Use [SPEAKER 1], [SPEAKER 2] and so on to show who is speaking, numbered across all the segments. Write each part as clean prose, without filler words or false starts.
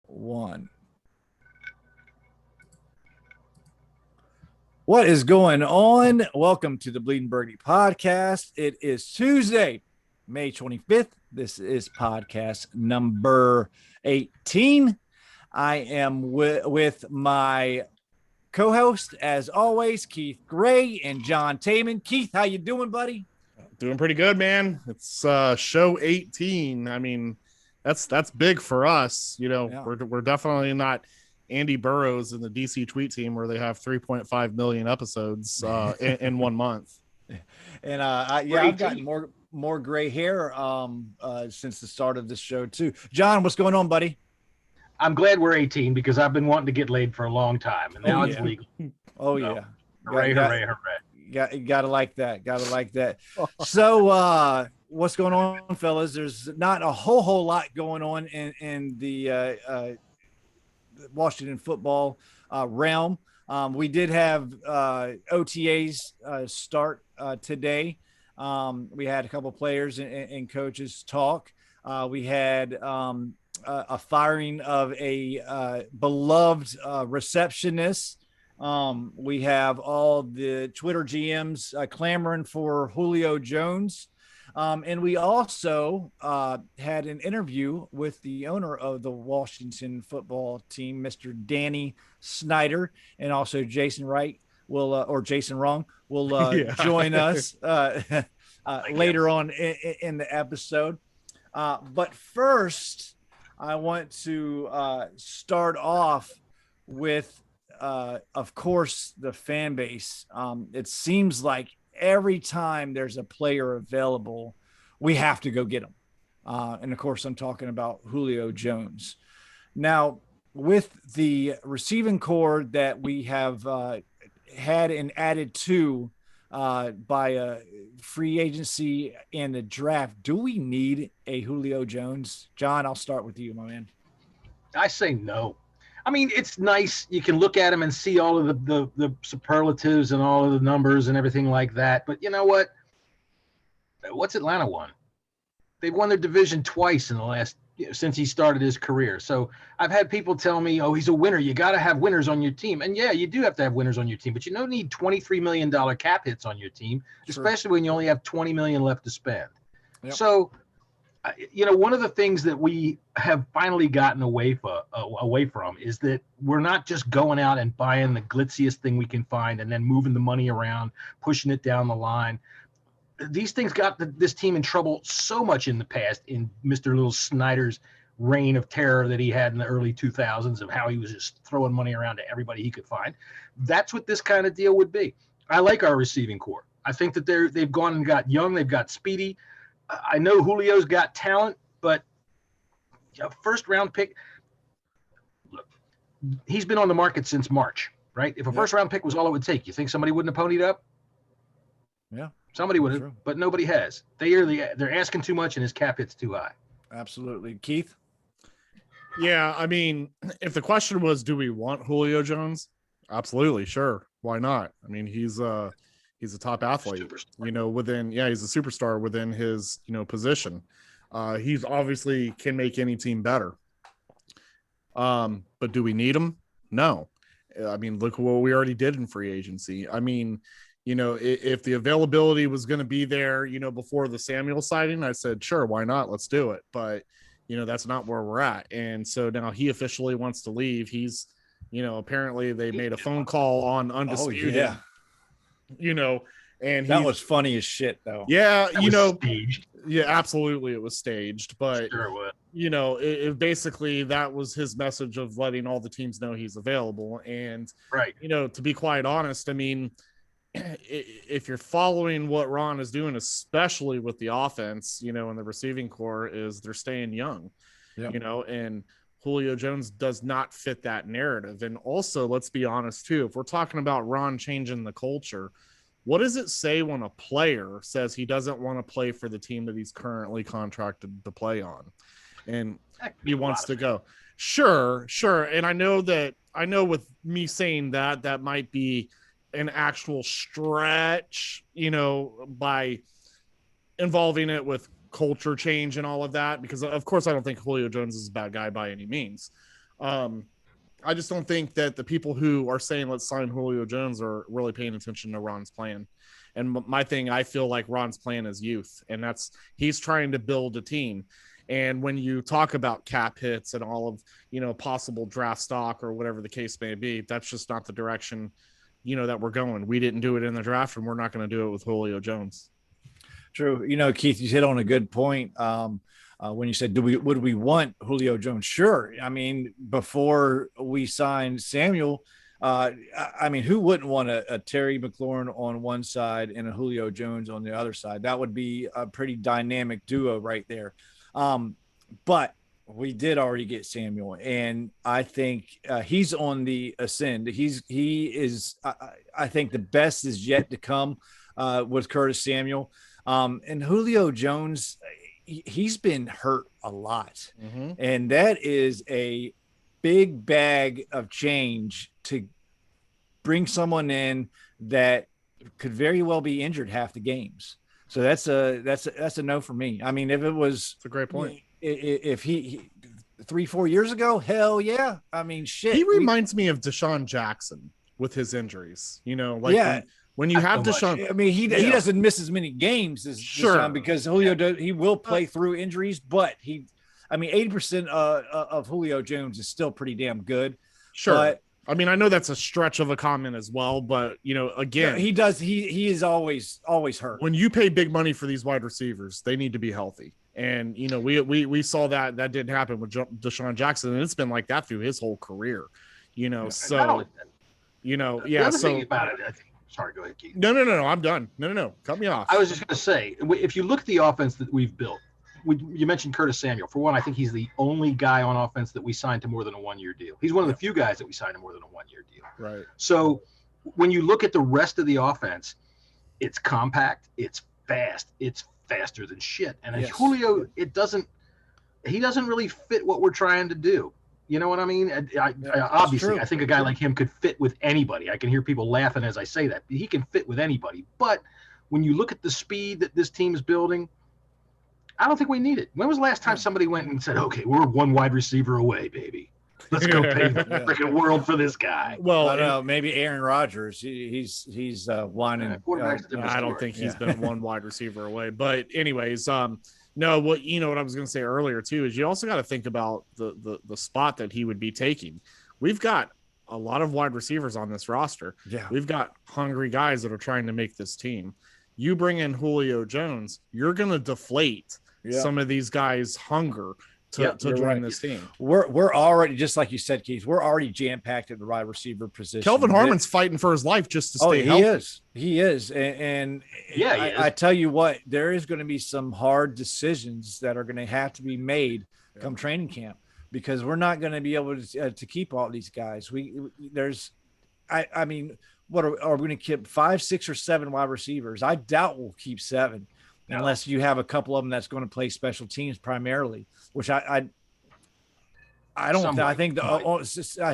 [SPEAKER 1] one. What is going on? Welcome to the Bleeding Burgundy podcast. It is Tuesday, May 25th. This is podcast number 18. I am with my co-host, as always, Keith Gray and John Taman. Keith, how you doing, buddy?
[SPEAKER 2] Doing pretty good, man. It's show 18. I mean, that's big for us.
[SPEAKER 1] Yeah.
[SPEAKER 2] We're definitely not Andy Burrows in the DC tweet team where they have 3.5 million episodes in 1 month.
[SPEAKER 1] And I've gotten more gray hair since the start of this show too. John, what's going on, buddy?
[SPEAKER 3] I'm glad we're 18 because I've been wanting to get laid for a long time, and now it's legal.
[SPEAKER 1] Oh, yeah.
[SPEAKER 3] Hooray, hooray, hooray.
[SPEAKER 1] Gotta like that. Gotta like that. So what's going on, fellas? There's not a whole lot going on in the Washington football realm. We did have OTAs start today. We had a couple players and coaches talk. We had a firing of a beloved receptionist. We have all the Twitter GMs clamoring for Julio Jones. And we also had an interview with the owner of the Washington football team, Mr. Danny Snyder, and also Jason Wright or Jason Wrong will join us later on in the episode. But first, I want to start off with, of course, the fan base. It seems like every time there's a player available, we have to go get him. And of course, I'm talking about Julio Jones. Now, with the receiving core that we have had and added to by free agency and the draft, do we need a Julio Jones? John, I'll start with you, my man.
[SPEAKER 3] I say no. I mean, it's nice. You can look at him and see all of the superlatives and all of the numbers and everything like that. But you know what? What's Atlanta won? They've won their division twice in the last since he started his career. So I've had people tell me, "Oh, he's a winner. You got to have winners on your team." And yeah, you do have to have winners on your team, but you don't need $23 million cap hits on your team, especially when you only have $20 million left to spend. Yep. So, one of the things that we have finally gotten away from is that we're not just going out and buying the glitziest thing we can find and then moving the money around, pushing it down the line. These things got this team in trouble so much in the past in Mr. Little Snyder's reign of terror that he had in the early 2000s of how he was just throwing money around to everybody he could find. That's what this kind of deal would be. I like our receiving core. I think that they've gone and got young. They've got speedy. I know Julio's got talent, but a first-round pick, look, he's been on the market since March, right? If a first-round pick was all it would take, you think somebody wouldn't have ponied up?
[SPEAKER 1] Yeah.
[SPEAKER 3] Somebody would have, but nobody has. They're asking too much, and his cap hit's too high.
[SPEAKER 1] Absolutely. Keith?
[SPEAKER 2] Yeah, I mean, if the question was, do we want Julio Jones? Absolutely, sure. Why not? I mean, he's a top athlete, he's a superstar within his, position. He's obviously can make any team better. But do we need him? No. I mean, look what we already did in free agency. I mean, if the availability was going to be there, before the Samuel signing, I said, sure, why not? Let's do it. But, that's not where we're at. And so now he officially wants to leave. He's, apparently they made a phone call on Undisputed.
[SPEAKER 1] Oh, yeah.
[SPEAKER 2] And
[SPEAKER 1] that was funny as shit, though.
[SPEAKER 2] Yeah,
[SPEAKER 3] staged.
[SPEAKER 2] Yeah, absolutely, it was staged. But
[SPEAKER 3] sure it was.
[SPEAKER 2] It basically that was his message of letting all the teams know he's available. And
[SPEAKER 3] right,
[SPEAKER 2] to be quite honest, I mean, if you're following what Ron is doing, especially with the offense, and the receiving core, is they're staying young. Yep. And Julio Jones does not fit that narrative. And also, let's be honest too, if we're talking about Ron changing the culture, what does it say when a player says he doesn't want to play for the team that he's currently contracted to play on and he wants to go? Sure. And I know with me saying that might be an actual stretch, by involving it with culture change and all of that, because of course I don't think Julio Jones is a bad guy by any means. I just don't think that the people who are saying let's sign Julio Jones are really paying attention to Ron's plan. And my thing, I feel like Ron's plan is youth, and he's trying to build a team. And when you talk about cap hits and all of, possible draft stock or whatever the case may be, that's just not the direction, that we're going. We didn't do it in the draft, and we're not going to do it with Julio Jones.
[SPEAKER 1] True. Keith, you hit on a good point. When you said, would we want Julio Jones? Sure. I mean, before we signed Samuel, who wouldn't want a Terry McLaurin on one side and a Julio Jones on the other side? That would be a pretty dynamic duo right there. But we did already get Samuel, and I think he's on the ascend. He is. I think the best is yet to come with Curtis Samuel, and Julio Jones. He's been hurt a lot, and that is a big bag of change to bring someone in that could very well be injured half the games. So that's a no for me. I mean, if it was,
[SPEAKER 2] it's a great point.
[SPEAKER 1] If he 3-4 years ago, hell yeah. I mean, shit.
[SPEAKER 2] He reminds me of Deshaun Jackson with his injuries. When you have Deshaun,
[SPEAKER 1] I mean, he doesn't miss as many games as Deshaun because Julio he will play through injuries, but 80% of Julio Jones is still pretty damn good.
[SPEAKER 2] Sure. But, I know that's a stretch of a comment as well, but again,
[SPEAKER 1] he does. He is always hurt.
[SPEAKER 2] When you pay big money for these wide receivers, they need to be healthy. And we saw that didn't happen with Deshaun Jackson, and it's been like that through his whole career.
[SPEAKER 3] The other thing about it, I think. Sorry, go ahead, Keith.
[SPEAKER 2] No, I'm done. No, cut me off.
[SPEAKER 3] I was just going to say, if you look at the offense that we've built, you mentioned Curtis Samuel. For one, I think he's the only guy on offense that we signed to more than a one-year deal. He's one of the few guys that we signed to more than a one-year deal.
[SPEAKER 2] Right.
[SPEAKER 3] So when you look at the rest of the offense, it's compact, it's fast, it's faster than shit. And Julio, he doesn't really fit what we're trying to do. You know what I mean? Obviously, I think a guy like him could fit with anybody. I can hear people laughing as I say that. He can fit with anybody. But when you look at the speed that this team is building, I don't think we need it. When was the last time somebody went and said, okay, we're one wide receiver away, baby. Let's go pay the freaking world for this guy.
[SPEAKER 1] Well, I don't know. Maybe Aaron Rodgers. He's whining.
[SPEAKER 2] I don't think he's been one wide receiver away. But anyways, no, what I was going to say earlier too is you also got to think about the spot that he would be taking. We've got a lot of wide receivers on this roster.
[SPEAKER 1] Yeah,
[SPEAKER 2] we've got hungry guys that are trying to make this team. You bring in Julio Jones, you're going to deflate some of these guys' hunger to join this team.
[SPEAKER 1] We're already, just like you said, Keith, we're already jam-packed at the wide receiver position.
[SPEAKER 2] Kelvin Harmon's fighting for his life just to stay healthy.
[SPEAKER 1] He is. And I tell you what, there is going to be some hard decisions that are going to have to be made come training camp, because we're not going to be able to keep all these guys. I mean, what are we going to keep 5, 6, or 7 wide receivers? I doubt we'll keep 7. Unless you have a couple of them that's going to play special teams primarily, which I don't. I think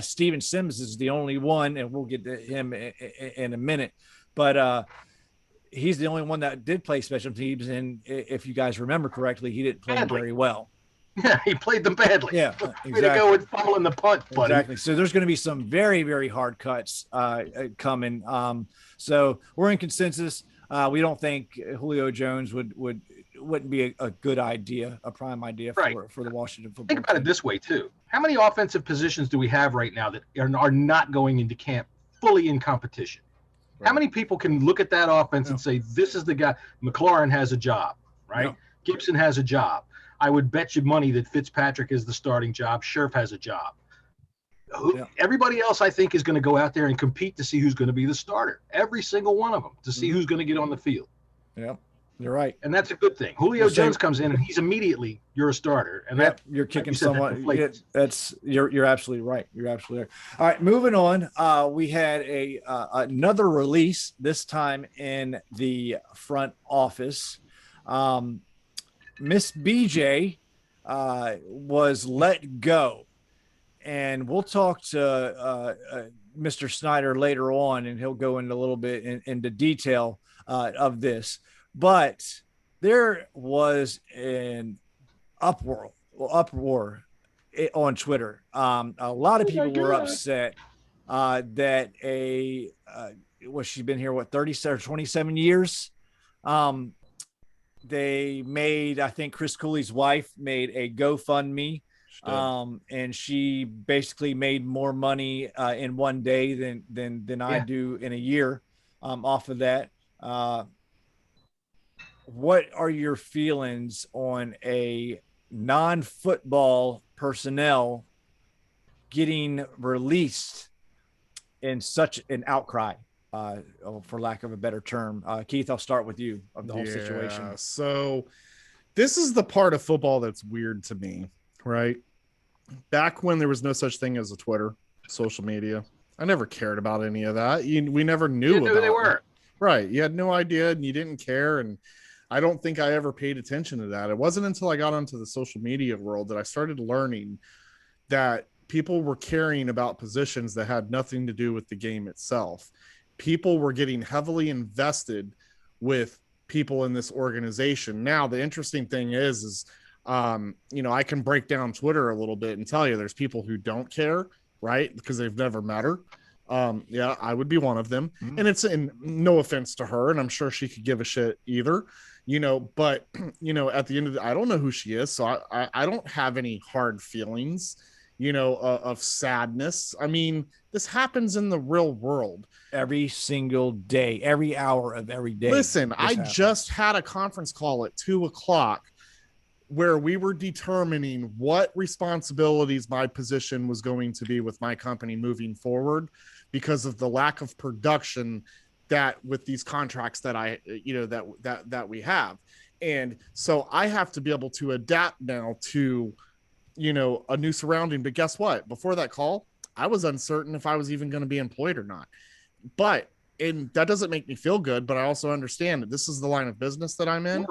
[SPEAKER 1] Steven Sims is the only one, and we'll get to him in a minute. But he's the only one that did play special teams, and if you guys remember correctly, he didn't play very well.
[SPEAKER 3] Yeah, he played them badly.
[SPEAKER 1] Yeah, exactly.
[SPEAKER 3] Way to go with following the punt, buddy.
[SPEAKER 1] Exactly. So there's going to be some very, very hard cuts coming. So we're in consensus. We don't think Julio Jones wouldn't be a good idea, a prime idea for the Washington football team.
[SPEAKER 3] Think about it this way too. How many offensive positions do we have right now that are not going into camp fully in competition? Right. How many people can look at that offense and say, this is the guy? McLaurin has a job, right? No. Gibson has a job. I would bet you money that Fitzpatrick is the starting job. Scherf has a job. Everybody else, I think, is going to go out there and compete to see who's going to be the starter. Every single one of them, to see who's going to get on the field.
[SPEAKER 1] Yeah, you're right.
[SPEAKER 3] And that's a good thing. Julio Jones comes in, and he's immediately, you're a starter. And
[SPEAKER 1] you're kicking someone. You're absolutely right. You're absolutely right. All right, moving on. We had another release, this time in the front office. Miss BJ was let go. And we'll talk to Mr. Snyder later on, and he'll go into a little bit into detail of this. But there was an uproar on Twitter. A lot of people were upset that she's been here, 37 or 27 years. They made, I think Chris Cooley's wife made a GoFundMe, and she basically made more money in one day than I do in a year off of that. What are your feelings on a non-football personnel getting released in such an outcry, for lack of a better term? Keith, I'll start with you of the whole situation.
[SPEAKER 2] So this is the part of football that's weird to me, right? Back when there was no such thing as a Twitter, social media, I never cared about any of that. We never knew
[SPEAKER 3] who they were.
[SPEAKER 2] Right. You had no idea and you didn't care. And I don't think I ever paid attention to that. It wasn't until I got onto the social media world that I started learning that people were caring about positions that had nothing to do with the game itself. People were getting heavily invested with people in this organization. Now, the interesting thing is I can break down Twitter a little bit and tell you there's people who don't care, right? Because they've never met her. I would be one of them. Mm-hmm. And it's in no offense to her, and I'm sure she could give a shit either, but at the end of the, I don't know who she is. So I don't have any hard feelings, of sadness. I mean, this happens in the real world
[SPEAKER 1] every single day, every hour of every day.
[SPEAKER 2] Listen, I just had a conference call at 2:00 where we were determining what responsibilities my position was going to be with my company moving forward because of the lack of production that with these contracts that that we have. And so I have to be able to adapt now to, a new surrounding. But guess what? Before that call, I was uncertain if I was even going to be employed or not. And that doesn't make me feel good, but I also understand that this is the line of business that I'm in,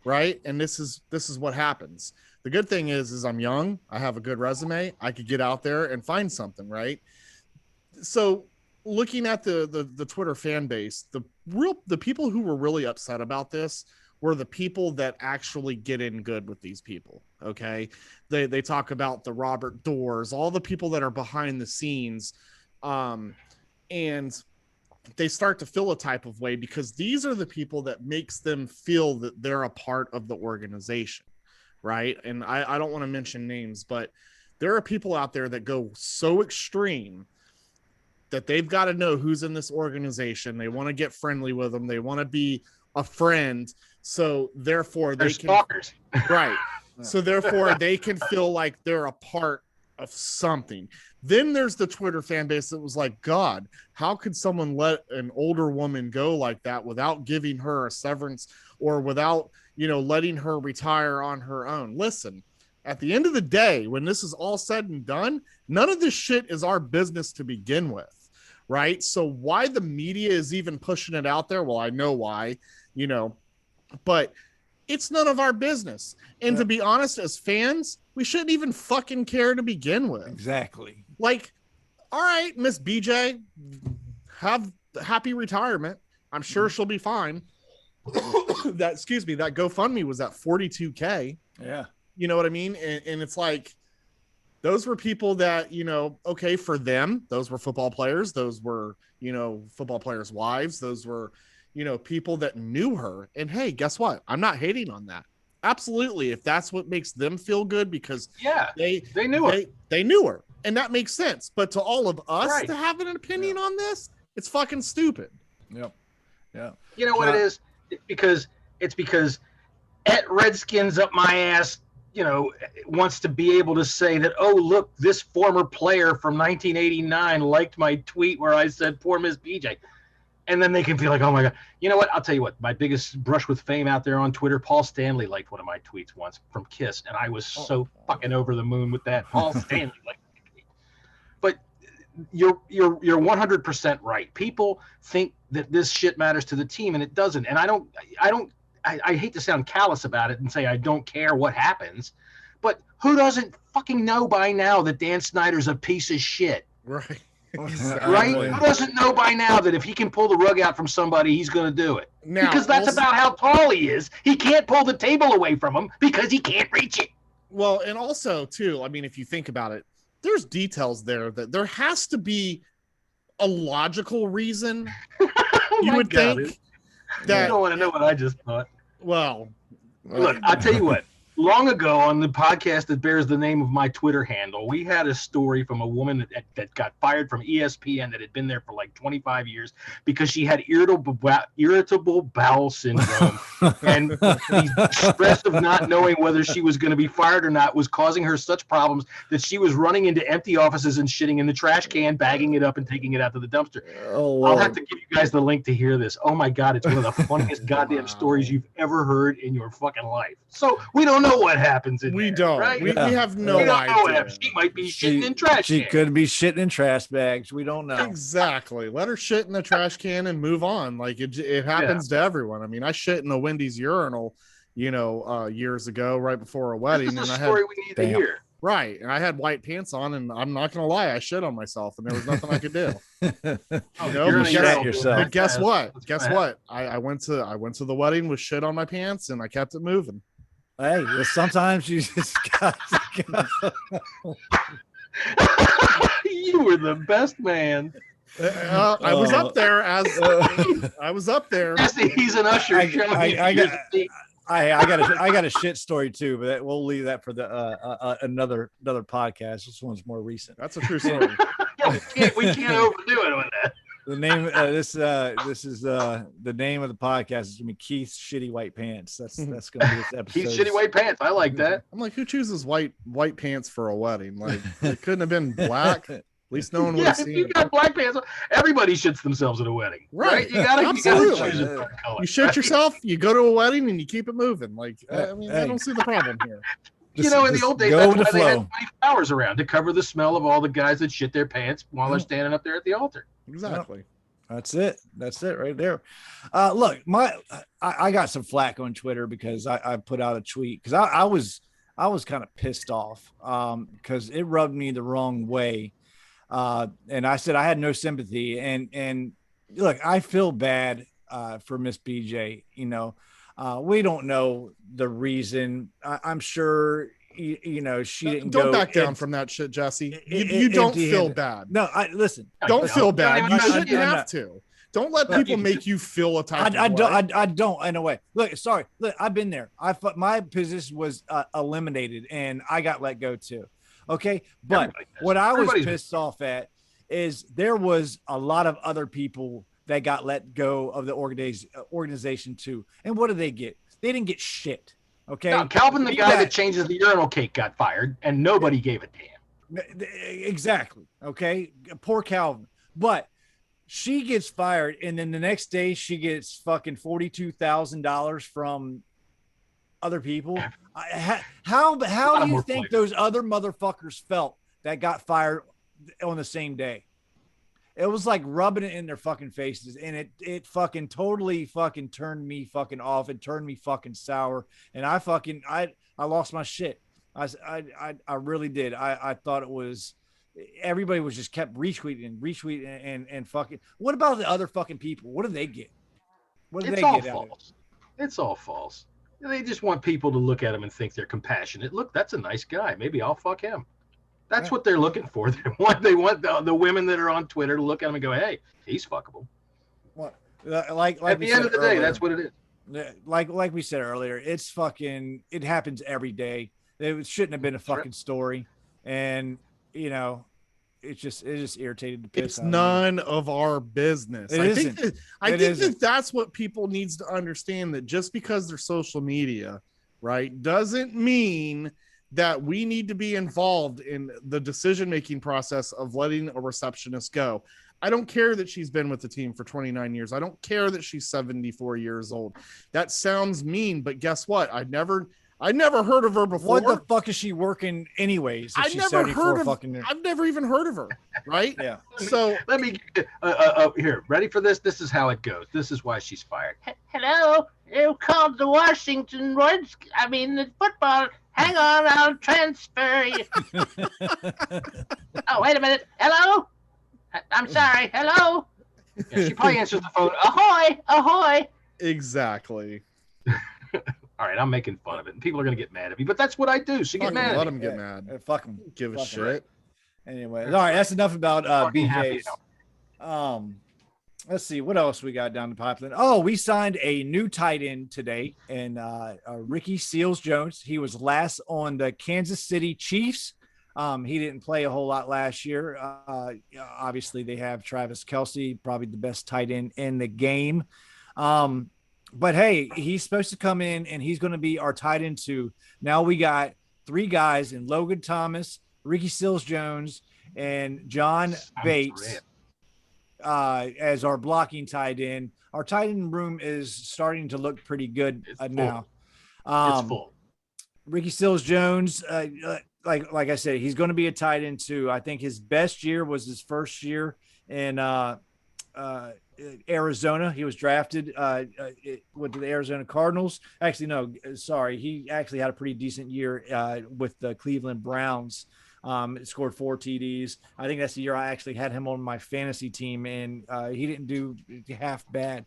[SPEAKER 2] right? And this is what happens. The good thing is I'm young. I have a good resume. I could get out there and find something, right? So looking at the Twitter fan base, the people who were really upset about this were the people that actually get in good with these people. Okay. They talk about the Robert Doors, all the people that are behind the scenes. And they start to feel a type of way because these are the people that makes them feel that they're a part of the organization. Right. And I don't want to mention names, but there are people out there that go so extreme that they've got to know who's in this organization. They want to get friendly with them. They want to be a friend. So therefore they're
[SPEAKER 3] stalkers.
[SPEAKER 2] Right. So therefore they can feel like they're a part of something. Then there's the Twitter fan base that was like, God, how could someone let an older woman go like that without giving her a severance or without, letting her retire on her own? Listen, at the end of the day, when this is all said and done, none of this shit is our business to begin with, right? So why the media is even pushing it out there? Well, I know why, but it's none of our business. And to be honest, as fans, we shouldn't even fucking care to begin with.
[SPEAKER 1] Exactly.
[SPEAKER 2] Like, all right, Miss BJ, have happy retirement. I'm sure she'll be fine. That GoFundMe was at $42K.
[SPEAKER 1] Yeah.
[SPEAKER 2] You know what I mean? And it's like, those were people that, okay, for them, those were football players. Those were, football players' wives. Those were, people that knew her. And hey, guess what? I'm not hating on that. Absolutely. If that's what makes them feel good, because
[SPEAKER 3] they knew her.
[SPEAKER 2] They knew her. And that makes sense. But to all of us to have an opinion on this, it's fucking stupid.
[SPEAKER 1] Yep. Yeah.
[SPEAKER 3] You know what it is? It's because at Redskins up my ass, wants to be able to say that, oh, look, this former player from 1989 liked my tweet where I said, poor Miss BJ. And then they can feel like, oh my God. You know what? I'll tell you what, my biggest brush with fame out there on Twitter, Paul Stanley liked one of my tweets once from Kiss. And I was so fucking over the moon with that. Paul Stanley liked my tweet. But you're 100% right. People think that this shit matters to the team, and it doesn't. And I hate to sound callous about it and say I don't care what happens, but who doesn't fucking know by now that Dan Snyder's a piece of shit?
[SPEAKER 2] Right.
[SPEAKER 3] Exactly. Right? Who doesn't know by now that if he can pull the rug out from somebody, he's going to do it? Now, because that's about how tall he is. He can't pull the table away from him because he can't reach it.
[SPEAKER 2] Well, and also too, I mean, if you think about it, there's details there that there has to be a logical reason. You would think that
[SPEAKER 3] you don't want to know what I just thought.
[SPEAKER 2] Well,
[SPEAKER 3] look, I'll tell you what. Long ago on the podcast that bears the name of my Twitter handle, we had a story from a woman that got fired from ESPN that had been there for like 25 years because she had irritable bowel syndrome. And the stress of not knowing whether she was going to be fired or not was causing her such problems that she was running into empty offices and shitting in the trash can, bagging it up and taking it out to the dumpster.
[SPEAKER 1] Oh,
[SPEAKER 3] I'll have to give you guys the link to hear this. Oh my God, it's one of the funniest goddamn stories you've ever heard in your fucking life. So we don't know what happens in
[SPEAKER 2] we
[SPEAKER 3] there,
[SPEAKER 2] don't.
[SPEAKER 3] right?
[SPEAKER 2] We have no idea.
[SPEAKER 3] She might be shitting in trash
[SPEAKER 1] She
[SPEAKER 3] cans.
[SPEAKER 1] could be shitting in trash bags. We don't know.
[SPEAKER 2] Exactly. Let her shit in the trash can and move on. Like it happens to everyone. I mean, I shit in a Wendy's urinal, years ago, right before a wedding.
[SPEAKER 3] This is a story we need to hear.
[SPEAKER 2] Right. And I had white pants on, and I'm not going to lie, I shit on myself, and there was nothing I could do. But guess what? Guess what? I went to the wedding with shit on my pants, and I kept it moving.
[SPEAKER 1] Hey, sometimes you just got.
[SPEAKER 3] You were the best man.
[SPEAKER 2] I was up there I was up there.
[SPEAKER 3] He's an usher.
[SPEAKER 1] I got a shit story too, but we'll leave that for the another podcast. This one's more recent.
[SPEAKER 2] That's a true story.
[SPEAKER 3] we can't overdo it with that.
[SPEAKER 1] The name this is the name of the podcast is gonna be Keith's Shitty White Pants. That's gonna be this episode.
[SPEAKER 3] Keith's Shitty White Pants. I like that.
[SPEAKER 2] I'm like, who chooses white pants for a wedding? Like, it couldn't have been black. At least no one would have seen.
[SPEAKER 3] If you got black pants, everybody shits themselves at a wedding, right? You gotta choose a color.
[SPEAKER 2] You shit yourself, you go to a wedding, and you keep it moving. Like, I mean, I don't see the problem here.
[SPEAKER 3] In the old days, that's why they had 20 flowers around to cover the smell of all the guys that shit their pants while they're standing up there at the altar.
[SPEAKER 2] Exactly.
[SPEAKER 1] That's it right there. Look, I got some flack on Twitter because I put out a tweet because I was kind of pissed off because it rubbed me the wrong way. And I said I had no sympathy. And look, I feel bad for Miss BJ. We don't know the reason. I'm sure she didn't
[SPEAKER 2] don't
[SPEAKER 1] go
[SPEAKER 2] back down from that shit, Jesse. You don't feel bad.
[SPEAKER 1] No, listen.
[SPEAKER 2] Don't feel bad. You shouldn't have to. Don't let people make you feel a type of way.
[SPEAKER 1] I don't in a way. Look, sorry. Look, I've been there. My position was eliminated and I got let go too. Okay. But what I was pissed off at is there was a lot of other people that got let go of the organization too. And what did they get? They didn't get shit. Okay.
[SPEAKER 3] No, Calvin, the guy that changes the urinal cake, got fired and nobody gave a damn.
[SPEAKER 1] Exactly. Okay. Poor Calvin. But she gets fired, and then the next day she gets fucking $42,000 from other people. How do you think those other motherfuckers felt that got fired on the same day? It was like rubbing it in their fucking faces, and it fucking totally fucking turned me fucking off. It turned me fucking sour, and I lost my shit. I really did. I thought it was. Everybody was just kept retweeting and fucking. What about the other fucking people? What do they get? What do they get out of it?
[SPEAKER 3] It's all false. They just want people to look at them and think they're compassionate. Look, that's a nice guy. Maybe I'll fuck him. That's what they're looking for. They want the women that are on Twitter to look at him and go, "Hey, he's fuckable."
[SPEAKER 1] What? Like
[SPEAKER 3] at the end of the day, that's what it is.
[SPEAKER 1] Like we said earlier, it's fucking. It happens every day. It shouldn't have been a fucking story, and it just irritated the piss
[SPEAKER 2] it's
[SPEAKER 1] out of me.
[SPEAKER 2] None of our business. I think that's what people needs to understand, that just because they're social media, right, doesn't mean that we need to be involved in the decision-making process of letting a receptionist go. I don't care that she's been with the team for 29 years. I don't care that she's 74 years old. That sounds mean, but guess what? I never heard of her before.
[SPEAKER 1] What the fuck is she working anyways?
[SPEAKER 2] I've never even heard of her. Right?
[SPEAKER 1] Yeah.
[SPEAKER 3] So let me here. Ready for this? This is how it goes. This is why she's fired.
[SPEAKER 4] Hello, you called the Washington Redskins. I mean the football. Hang on, I'll transfer you. Oh, wait a minute. Hello? I'm sorry. Hello?
[SPEAKER 3] Yeah, she probably answers the phone.
[SPEAKER 4] Ahoy! Ahoy!
[SPEAKER 2] Exactly.
[SPEAKER 3] All right, I'm making fun of it, and people are going to get mad at me, but that's what I do. So get
[SPEAKER 2] Fuck
[SPEAKER 3] mad
[SPEAKER 2] him,
[SPEAKER 3] at
[SPEAKER 2] let
[SPEAKER 3] me.
[SPEAKER 2] him get mad.
[SPEAKER 1] Fuck him.
[SPEAKER 2] Give a
[SPEAKER 1] Fuck 'em.
[SPEAKER 2] shit.
[SPEAKER 1] Anyway, all right, that's enough about
[SPEAKER 3] Fucking happy
[SPEAKER 1] BJ's. Let's see what else we got down the pipeline. Oh, we signed a new tight end today, and Ricky Seals-Jones. He was last on the Kansas City Chiefs. He didn't play a whole lot last year. Obviously, they have Travis Kelce, probably the best tight end in the game. But hey, he's supposed to come in, and he's going to be our tight end too. Now we got 3 guys in Logan Thomas, Ricky Seals-Jones, and John Bates as our blocking tight end. Our tight end room is starting to look pretty good now.
[SPEAKER 3] It's full.
[SPEAKER 1] Ricky Seals-Jones, like I said, he's going to be a tight end too. I think his best year was his first year in Arizona. He was drafted with the Arizona Cardinals. Actually, no, sorry. He actually had a pretty decent year with the Cleveland Browns. Scored 4 TDs. I think that's the year I actually had him on my fantasy team, and he didn't do half bad.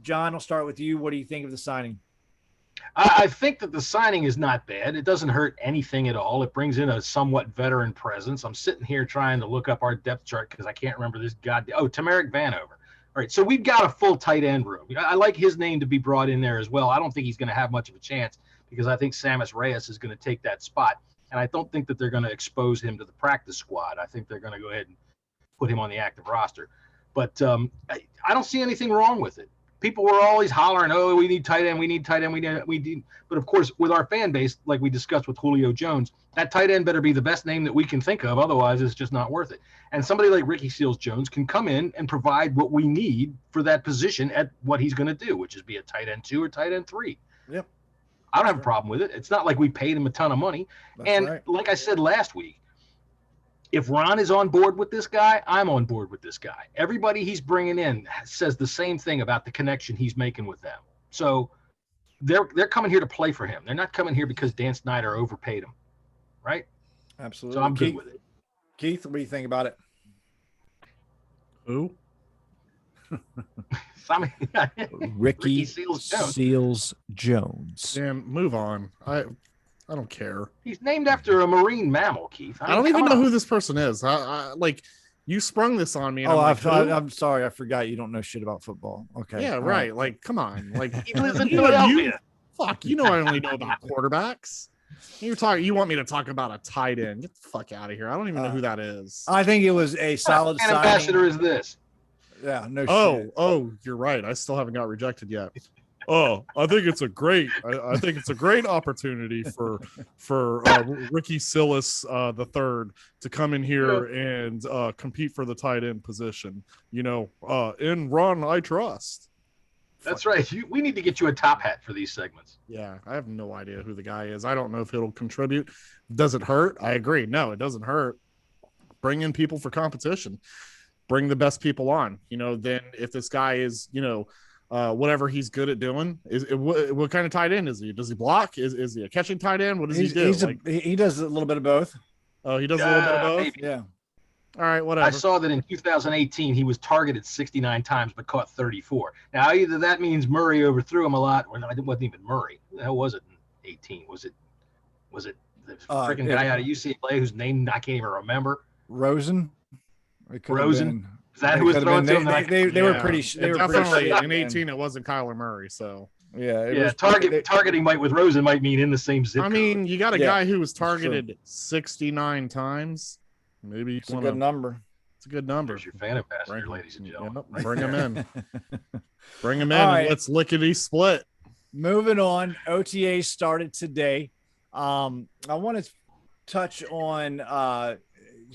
[SPEAKER 1] John, I'll start with you. What do you think of the signing?
[SPEAKER 3] I think that the signing is not bad. It doesn't hurt anything at all. It brings in a somewhat veteran presence. I'm sitting here trying to look up our depth chart because I can't remember this goddamn. Oh, Tamarick Vanover. All right, so we've got a full tight end room. I like his name to be brought in there as well. I don't think he's going to have much of a chance because I think Sammis Reyes is going to take that spot. And I don't think that they're going to expose him to the practice squad. I think they're going to go ahead and put him on the active roster. But I don't see anything wrong with it. People were always hollering, oh, we need tight end, we need tight end, we need. But, of course, with our fan base, like we discussed with Julio Jones, that tight end better be the best name that we can think of. Otherwise, it's just not worth it. And somebody like Ricky Seals-Jones can come in and provide what we need for that position at what he's going to do, which is be a tight end 2 or tight end 3.
[SPEAKER 1] Yep.
[SPEAKER 3] I don't have a problem with it. It's not like we paid him a ton of money. Like I said last week, if Ron is on board with this guy, I'm on board with this guy. Everybody he's bringing in says the same thing about the connection he's making with them. So they're coming here to play for him. They're not coming here because Dan Snyder overpaid him, right?
[SPEAKER 1] Absolutely.
[SPEAKER 3] So I'm good with it.
[SPEAKER 1] Keith, what do you think about it?
[SPEAKER 2] Who?
[SPEAKER 1] Ricky
[SPEAKER 3] Seals-Jones.
[SPEAKER 1] Seals-Jones.
[SPEAKER 2] Damn, move on. I don't care.
[SPEAKER 3] He's named after a marine mammal, Keith.
[SPEAKER 2] I don't even know who this person is. I like you sprung this on me. And
[SPEAKER 1] I'm sorry. I forgot you don't know shit about football. Okay.
[SPEAKER 2] Yeah, right. Like, come on. Like,
[SPEAKER 3] he lives in Philadelphia.
[SPEAKER 2] Fuck, you know I only know about quarterbacks. You want me to talk about a tight end? Get the fuck out of here. I don't even know who that is.
[SPEAKER 1] I think it was a solid
[SPEAKER 3] What
[SPEAKER 1] signing.
[SPEAKER 3] ambassador is this?
[SPEAKER 1] Yeah, no shit.
[SPEAKER 2] Oh, you're right. I still haven't got rejected yet. Oh, I think it's a great opportunity for Ricky Silas the third to come in here and compete for the tight end position. You know, in Ron I trust.
[SPEAKER 3] That's right. We need to get you a top hat for these segments.
[SPEAKER 2] Yeah, I have no idea who the guy is. I don't know if it'll contribute. Does it hurt? I agree. No, it doesn't hurt. Bring in people for competition. Bring the best people on. You know, then if this guy is, you know, whatever he's good at doing, what kind of tight end is he? Does he block? Is he a catching tight end? What does he do?
[SPEAKER 1] He does a little bit of both.
[SPEAKER 2] Oh, he does a little bit of both?
[SPEAKER 3] Maybe.
[SPEAKER 1] Yeah.
[SPEAKER 2] All right, whatever.
[SPEAKER 3] I saw that in 2018 he was targeted 69 times but caught 34. Now either that means Murray overthrew him a lot, or no, it wasn't even Murray. Who the hell was it in 18? Was it the freaking guy out of UCLA whose name I can't even remember?
[SPEAKER 1] Rosen.
[SPEAKER 3] Rosen. Is that who was throwing to him?
[SPEAKER 1] They were pretty. They were
[SPEAKER 2] definitely
[SPEAKER 1] pretty
[SPEAKER 2] in 18. It wasn't Kyler Murray, so
[SPEAKER 1] yeah.
[SPEAKER 3] Targeting with Rosen might mean in the same zip code.
[SPEAKER 2] I mean, you got a guy who was targeted 69 times. Maybe
[SPEAKER 1] it's a good number.
[SPEAKER 2] It's a good number.
[SPEAKER 3] There's your fan ambassador, ladies and gentlemen.
[SPEAKER 2] Yep, bring him in. Bring him in.
[SPEAKER 1] All
[SPEAKER 2] and
[SPEAKER 1] right.
[SPEAKER 2] Let's lickety split.
[SPEAKER 1] Moving on. OTA started today. I want to touch on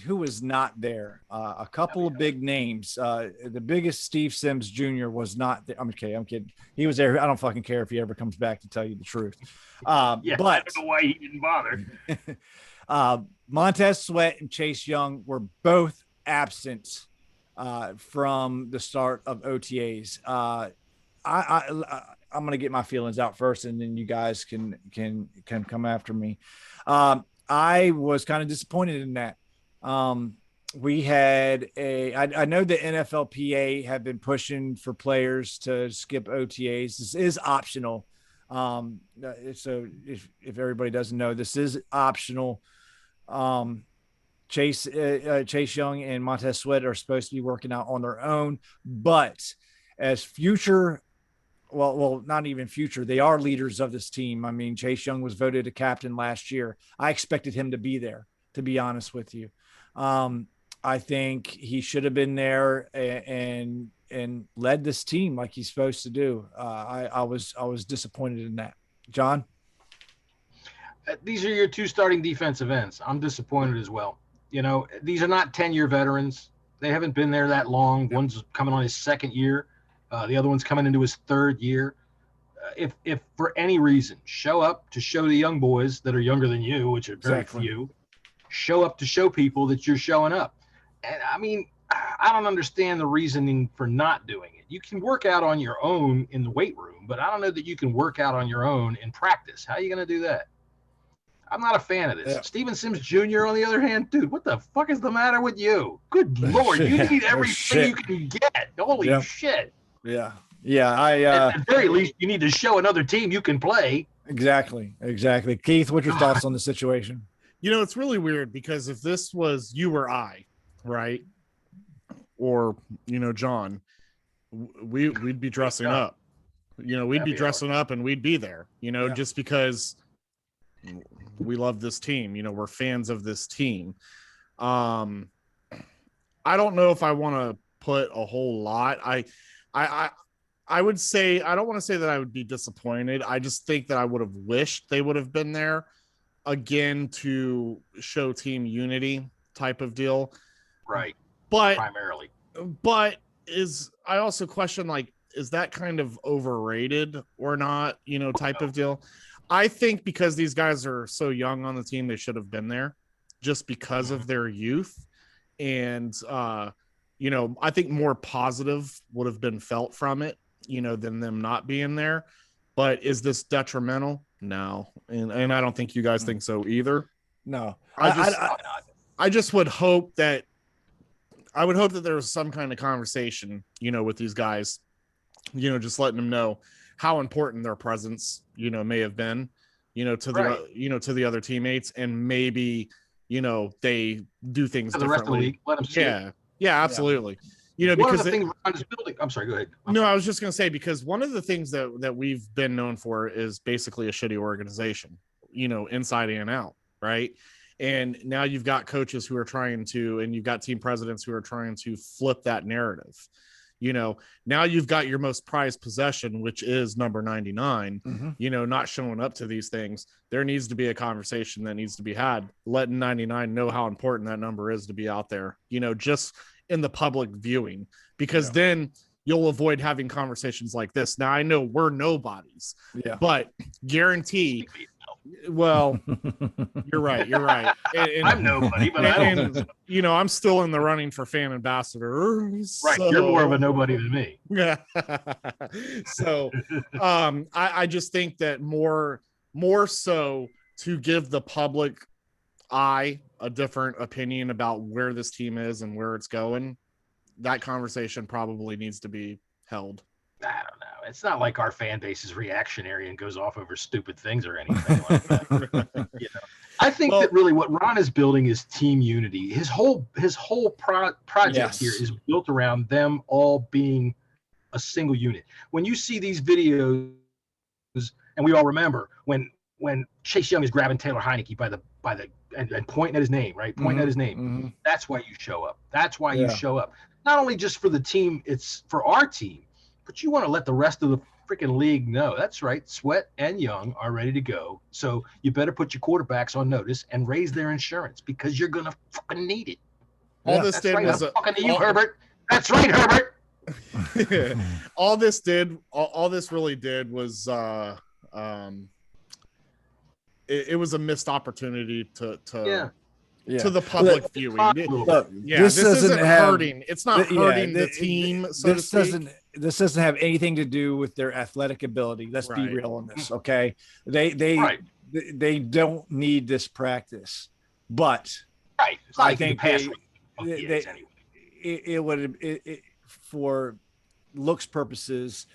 [SPEAKER 1] who was not there. A couple of big names. The biggest, Steve Sims Jr. was not there. I'm kidding. He was there. I don't fucking care if he ever comes back to tell you the truth.
[SPEAKER 3] I
[SPEAKER 1] But
[SPEAKER 3] don't know why he didn't bother.
[SPEAKER 1] Montez Sweat and Chase Young were both absent from the start of OTAs. I'm going to get my feelings out first, and then you guys can come after me. I was kind of disappointed in that. We had I know the NFLPA have been pushing for players to skip OTAs. This is optional. So if everybody doesn't know, this is optional. Chase Young and Montez Sweat are supposed to be working out on their own, but as future, well, not even future, they are leaders of this team. I mean, Chase Young was voted a captain last year. I expected him to be there, to be honest with you. I think he should have been there and led this team like he's supposed to do. I was disappointed in that. John?
[SPEAKER 3] These are your two starting defensive ends. I'm disappointed as well. You know, these are not 10-year veterans. They haven't been there that long. One's coming on his second year. The other one's coming into his third year. If for any reason, show up to show the young boys that are younger than you, which are very few, show up to show people that you're showing up. And I mean, I don't understand the reasoning for not doing it. You can work out on your own in the weight room, but I don't know that you can work out on your own in practice. How are you going to do that? I'm not a fan of this. Yeah. Steven Sims Jr., on the other hand, dude, what the fuck is the matter with you? Good Lord, you need everything you can get. Holy shit.
[SPEAKER 1] Yeah. Yeah.
[SPEAKER 3] At the very least, you need to show another team you can play.
[SPEAKER 1] Exactly. Keith, what's your thoughts on the situation?
[SPEAKER 2] You know, it's really weird because if this was you or I, right? Or, you know, John, we'd be dressing up. You know, we'd be dressing up and we'd be there, you know, just because we love this team. You know, we're fans of this team. I don't know if I want to put a whole lot. I would say, I don't want to say that I would be disappointed. I just think that I would have wished they would have been there again to show team unity type of deal.
[SPEAKER 3] Right.
[SPEAKER 2] But
[SPEAKER 3] primarily,
[SPEAKER 2] I also question, like, is that kind of overrated or not, you know, type of deal? I think because these guys are so young on the team, they should have been there just because of their youth. And, you know, I think more positive would have been felt from it, you know, than them not being there. But is this detrimental? No. And I don't think you guys think so either.
[SPEAKER 1] No.
[SPEAKER 2] I just would hope that there was some kind of conversation, you know, with these guys, you know, just letting them know how important their presence, you know, may have been, you know, to the, you know, to the other teammates, and maybe, you know, they do things
[SPEAKER 3] to the
[SPEAKER 2] differently.
[SPEAKER 3] Rest of the league. Let them see it.
[SPEAKER 2] Yeah, absolutely. You know,
[SPEAKER 3] one
[SPEAKER 2] because
[SPEAKER 3] of the things Ron is building. I'm sorry, go ahead.
[SPEAKER 2] I was just going to say, because one of the things that we've been known for is basically a shitty organization, you know, inside and out, right? And now you've got coaches who are trying to, and you've got team presidents who are trying to flip that narrative. You know, now you've got your most prized possession, which is number 99, you know, not showing up to these things. There needs to be a conversation that needs to be had, letting 99 know how important that number is to be out there, you know, just in the public viewing, because then you'll avoid having conversations like this. Now, I know we're nobodies, but guarantee. Well, you're right. And
[SPEAKER 3] I'm nobody, but I don't.
[SPEAKER 2] You know, I'm still in the running for fan ambassador.
[SPEAKER 3] Right,
[SPEAKER 2] so,
[SPEAKER 3] you're more of a nobody than me.
[SPEAKER 2] Yeah. So, I just think that more so to give the public eye a different opinion about where this team is and where it's going. That conversation probably needs to be held.
[SPEAKER 3] I don't know. It's not like our fan base is reactionary and goes off over stupid things or anything like that. You know, I think that really what Ron is building is team unity. His whole project here is built around them all being a single unit. When you see these videos, and we all remember when Chase Young is grabbing Taylor Heineke by the and pointing at his name, right? Pointing at his name. That's why you show up. That's why you show up. Not only just for the team, it's for our team. But you want to let the rest of the freaking league know. That's right. Sweat and Young are ready to go. So you better put your quarterbacks on notice and raise their insurance, because you're going to fucking need it.
[SPEAKER 2] All this did was
[SPEAKER 3] Herbert. That's right, Herbert.
[SPEAKER 2] All this really did was it was a missed opportunity to the public viewing. This isn't hurting. It's not hurting the team. So
[SPEAKER 1] this doesn't have anything to do with their athletic ability. Let's be real on this. Okay. They don't need this practice, but I think it would, for looks purposes,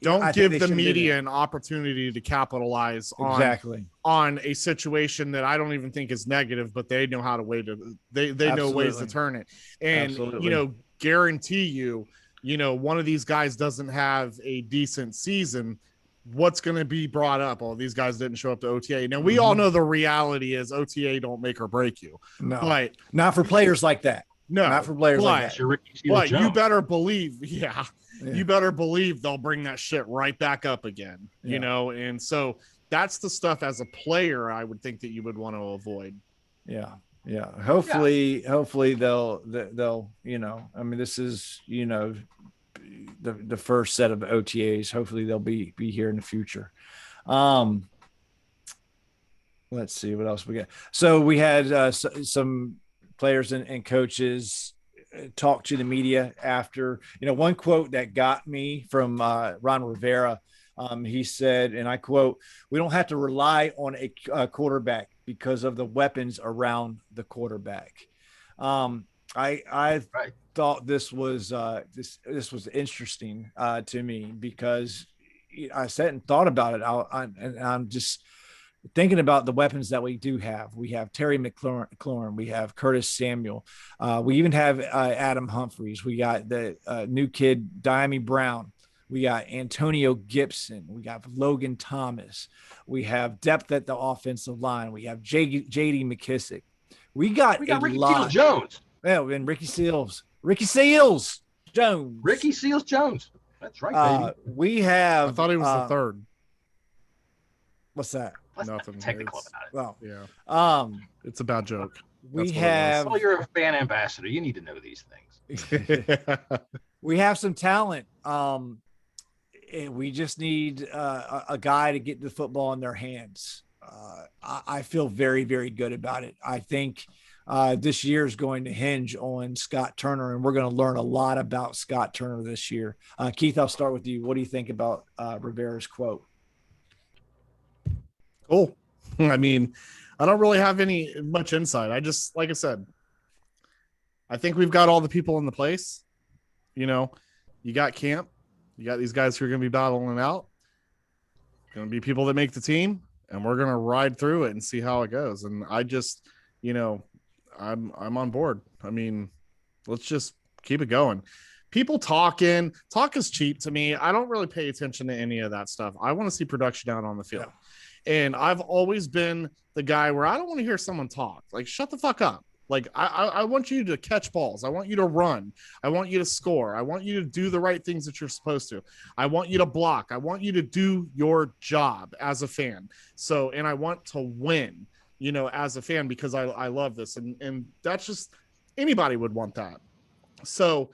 [SPEAKER 2] don't give the media an opportunity to capitalize on a situation that I don't even think is negative, but they know how to they know ways to turn it. And, guarantee you, one of these guys doesn't have a decent season. What's going to be brought up? Oh, these guys didn't show up to OTA. Now we all know the reality is OTA don't make or break you.
[SPEAKER 1] No,
[SPEAKER 2] but
[SPEAKER 1] not for players like that.
[SPEAKER 2] No,
[SPEAKER 1] not for players like that.
[SPEAKER 2] But you better believe, you better believe they'll bring that shit right back up again, And so that's the stuff as a player I would think that you would want to avoid.
[SPEAKER 1] Yeah. Hopefully they'll, I mean, this is, the first set of OTAs. Hopefully they'll be here in the future. Let's see what else we got. So we had some players and coaches talk to the media after, one quote that got me from Ron Rivera. He said, and I quote, "We don't have to rely on a quarterback because of the weapons around the quarterback." I thought this was this was interesting to me because I sat and thought about it. I'm just thinking about the weapons that we do have. We have Terry McLaurin. We have Curtis Samuel. We even have Adam Humphries. We got the new kid, Diami Brown. We got Antonio Gibson. We got Logan Thomas. We have depth at the offensive line. We have J.D. McKissick. We got
[SPEAKER 3] Ricky Seals Jones.
[SPEAKER 1] Yeah, and Ricky Seals Jones.
[SPEAKER 3] Ricky Seals Jones. That's right, baby.
[SPEAKER 1] We have.
[SPEAKER 2] I thought he was the third.
[SPEAKER 1] What's that?
[SPEAKER 2] Nothing.
[SPEAKER 3] Technical about it.
[SPEAKER 1] Well,
[SPEAKER 2] yeah. It's a bad joke.
[SPEAKER 1] We have.
[SPEAKER 3] Well, you're a fan ambassador. You need to know these things.
[SPEAKER 1] We have some talent. We just need a guy to get the football in their hands. I feel very, very good about it. I think this year is going to hinge on Scott Turner, and we're going to learn a lot about Scott Turner this year. Keith, I'll start with you. What do you think about Rivera's quote?
[SPEAKER 2] Cool. I mean, I don't really have much insight. I just, like I said, I think we've got all the people in the place. You got camp. You got these guys who are going to be battling it out. Going to be people that make the team, and we're going to ride through it and see how it goes. And I just, I'm on board. I mean, let's just keep it going. People talk is cheap to me. I don't really pay attention to any of that stuff. I want to see production out on the field. Yeah. And I've always been the guy where I don't want to hear someone talk. Like, shut the fuck up. Like, I want you to catch balls. I want you to run. I want you to score. I want you to do the right things that you're supposed to. I want you to block. I want you to do your job as a fan. So, and I want to win, as a fan, because I love this. And that's just, anybody would want that. So,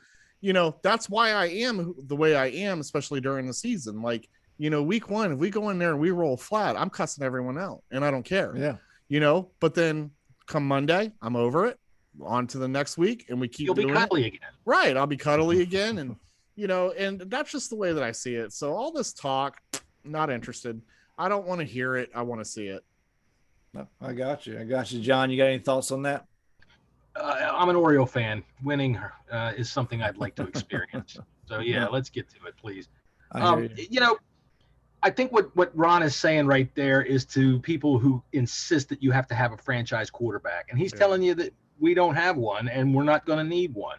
[SPEAKER 2] that's why I am the way I am, especially during the season. Like, week one, if we go in there and we roll flat, I'm cussing everyone out and I don't care.
[SPEAKER 1] Yeah.
[SPEAKER 2] But then come Monday, I'm over it. On to the next week, and we keep
[SPEAKER 3] You'll be cuddly again.
[SPEAKER 2] Right. I'll be cuddly again. And, and that's just the way that I see it. So all this talk, not interested. I don't want to hear it. I want to see it.
[SPEAKER 1] No, I got you. John, you got any thoughts on that?
[SPEAKER 3] I'm an Oriole fan. Winning is something I'd like to experience. So, let's get to it, please. I think what Ron is saying right there is to people who insist that you have to have a franchise quarterback. And he's telling you that we don't have one and we're not going to need one.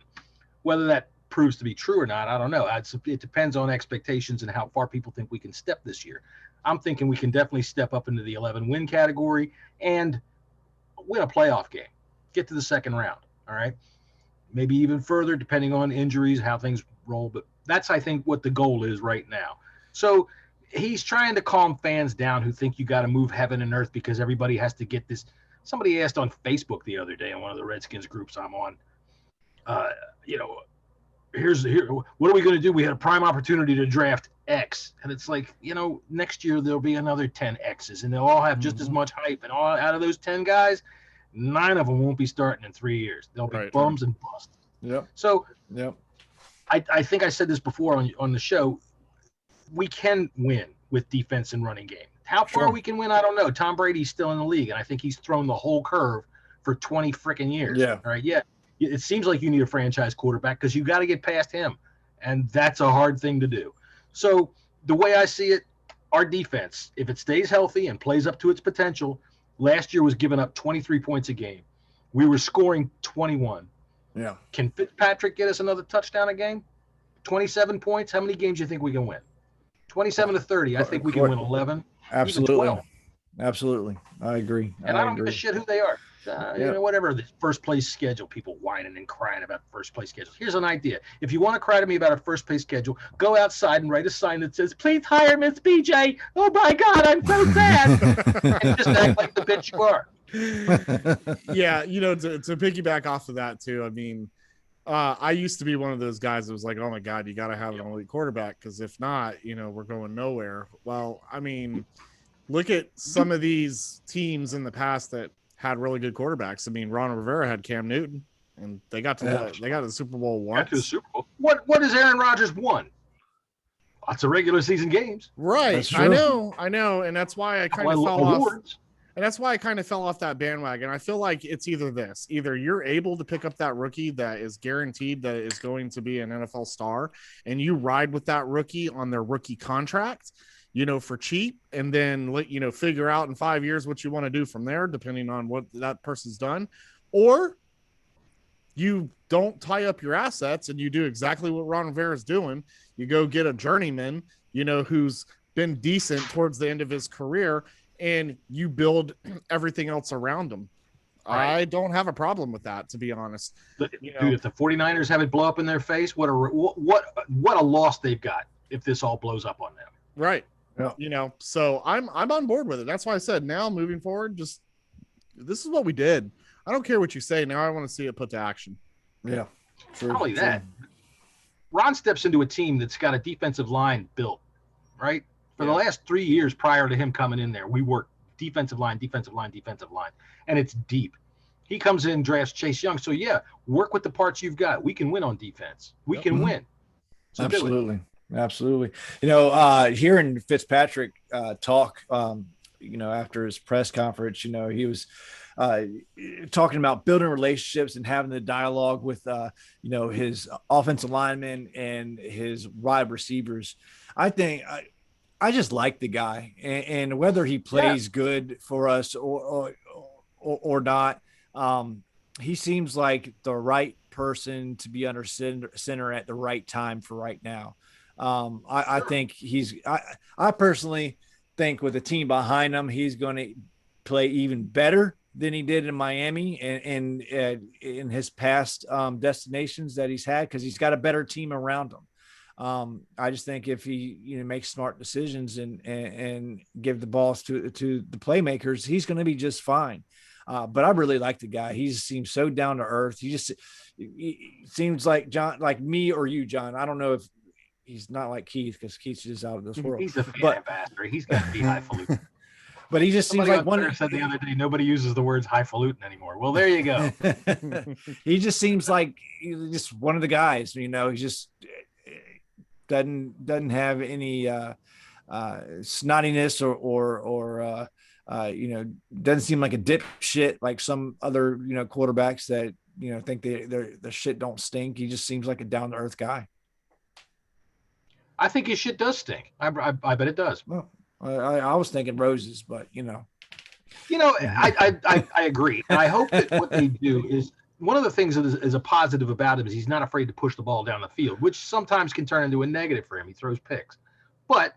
[SPEAKER 3] Whether that proves to be true or not, I don't know. It depends on expectations and how far people think we can step this year. I'm thinking we can definitely step up into the 11-win category and win a playoff game. Get to the second round, all right? Maybe even further, depending on injuries, how things roll. But that's, I think, what the goal is right now. So he's trying to calm fans down who think you got to move heaven and earth because everybody has to get this. Somebody asked on Facebook the other day in one of the Redskins groups I'm on, what are we going to do? We had a prime opportunity to draft X. And it's like, next year there'll be another 10 X's and they'll all have just as much hype. And all out of those 10 guys, 9 of them won't be starting in 3 years. They'll be bums and busts.
[SPEAKER 1] Yep.
[SPEAKER 3] So I think I said this before on the show. We can win with defense and running game. How far we can win, I don't know. Tom Brady's still in the league, and I think he's thrown the whole curve for 20 freaking years.
[SPEAKER 1] Yeah.
[SPEAKER 3] All right. Yeah. It seems like you need a franchise quarterback because you got to get past him, and that's a hard thing to do. So the way I see it, our defense, if it stays healthy and plays up to its potential, last year was giving up 23 points a game. We were scoring 21.
[SPEAKER 1] Yeah.
[SPEAKER 3] Can Fitzpatrick get us another touchdown a game? 27 points? How many games do you think we can win? 27 to 30. I think we can win 11.
[SPEAKER 1] Absolutely.
[SPEAKER 3] Even 12.
[SPEAKER 1] Absolutely. I agree.
[SPEAKER 3] And I don't give a shit who they are. You know, whatever the first place schedule, people whining and crying about first place schedules. Here's an idea. If you want to cry to me about a first place schedule, go outside and write a sign that says, "Please hire Miss BJ. Oh my God, I'm so sad." And just act like the bitch you are.
[SPEAKER 2] Yeah, you know, to piggyback off of that too, I mean, I used to be one of those guys that was like, oh my God, you got to have an elite quarterback, because if not, you know, we're going nowhere. Well, I mean, look at some of these teams in the past that had really good quarterbacks. I mean, Ron Rivera had Cam Newton, and they got to the Super Bowl once.
[SPEAKER 3] Got to the Super Bowl. What has Aaron Rodgers won? Lots of regular season games.
[SPEAKER 2] Right. I know, and that's why I kind of fell off. And that's why I kind of fell off that bandwagon. I feel like it's either you're able to pick up that rookie that is guaranteed that is going to be an NFL star, and you ride with that rookie on their rookie contract, you know, for cheap, and then let, you know, figure out in 5 years what you want to do from there, depending on what that person's done. Or you don't tie up your assets and you do exactly what Ron Rivera is doing. You go get a journeyman, you know, who's been decent towards the end of his career, and you build everything else around them. Right. I don't have a problem with that, to be honest.
[SPEAKER 3] Dude, if the 49ers have it blow up in their face, what a loss they've got if this all blows up on them.
[SPEAKER 2] Right. Yeah. You know, so I'm on board with it. That's why I said now moving forward, just this is what we did. I don't care what you say. Now I want to see it put to action.
[SPEAKER 1] Yeah.
[SPEAKER 3] Not only that, Ron steps into a team that's got a defensive line built, right? For the last 3 years prior to him coming in there, we worked defensive line, and it's deep. He comes in, drafts Chase Young. So, yeah, work with the parts you've got. We can win on defense. We can win. So
[SPEAKER 1] absolutely. Absolutely. You know, hearing Fitzpatrick talk, you know, after his press conference, you know, he was talking about building relationships and having the dialogue with, you know, his offensive linemen and his wide receivers. I think I just like the guy, and whether he plays good for us or not, he seems like the right person to be under center at the right time for right now. I think I personally think with the team behind him, he's going to play even better than he did in Miami and in his past destinations that he's had, because he's got a better team around him. I just think if he, you know, makes smart decisions and give the balls to the playmakers, he's going to be just fine. But I really like the guy. He just seems so down to earth. He seems like John, like me or you, John. I don't know if he's not like Keith, because Keith's just out of this world.
[SPEAKER 3] He's a fan ambassador. He's got to be highfalutin.
[SPEAKER 1] But he just seems like one.
[SPEAKER 3] Said the other day, nobody uses the words highfalutin anymore. Well, there you go.
[SPEAKER 1] He just seems like just one of the guys. You know, he just doesn't have any snottiness or you know, doesn't seem like a dipshit like some other, you know, quarterbacks that, you know, think their shit don't stink. He just seems like a down to earth guy.
[SPEAKER 3] I think his shit does stink. I bet it does.
[SPEAKER 1] Well, I was thinking roses, but you know,
[SPEAKER 3] I agree, and I hope that what they do is one of the things that is a positive about him is he's not afraid to push the ball down the field, which sometimes can turn into a negative for him. He throws picks, but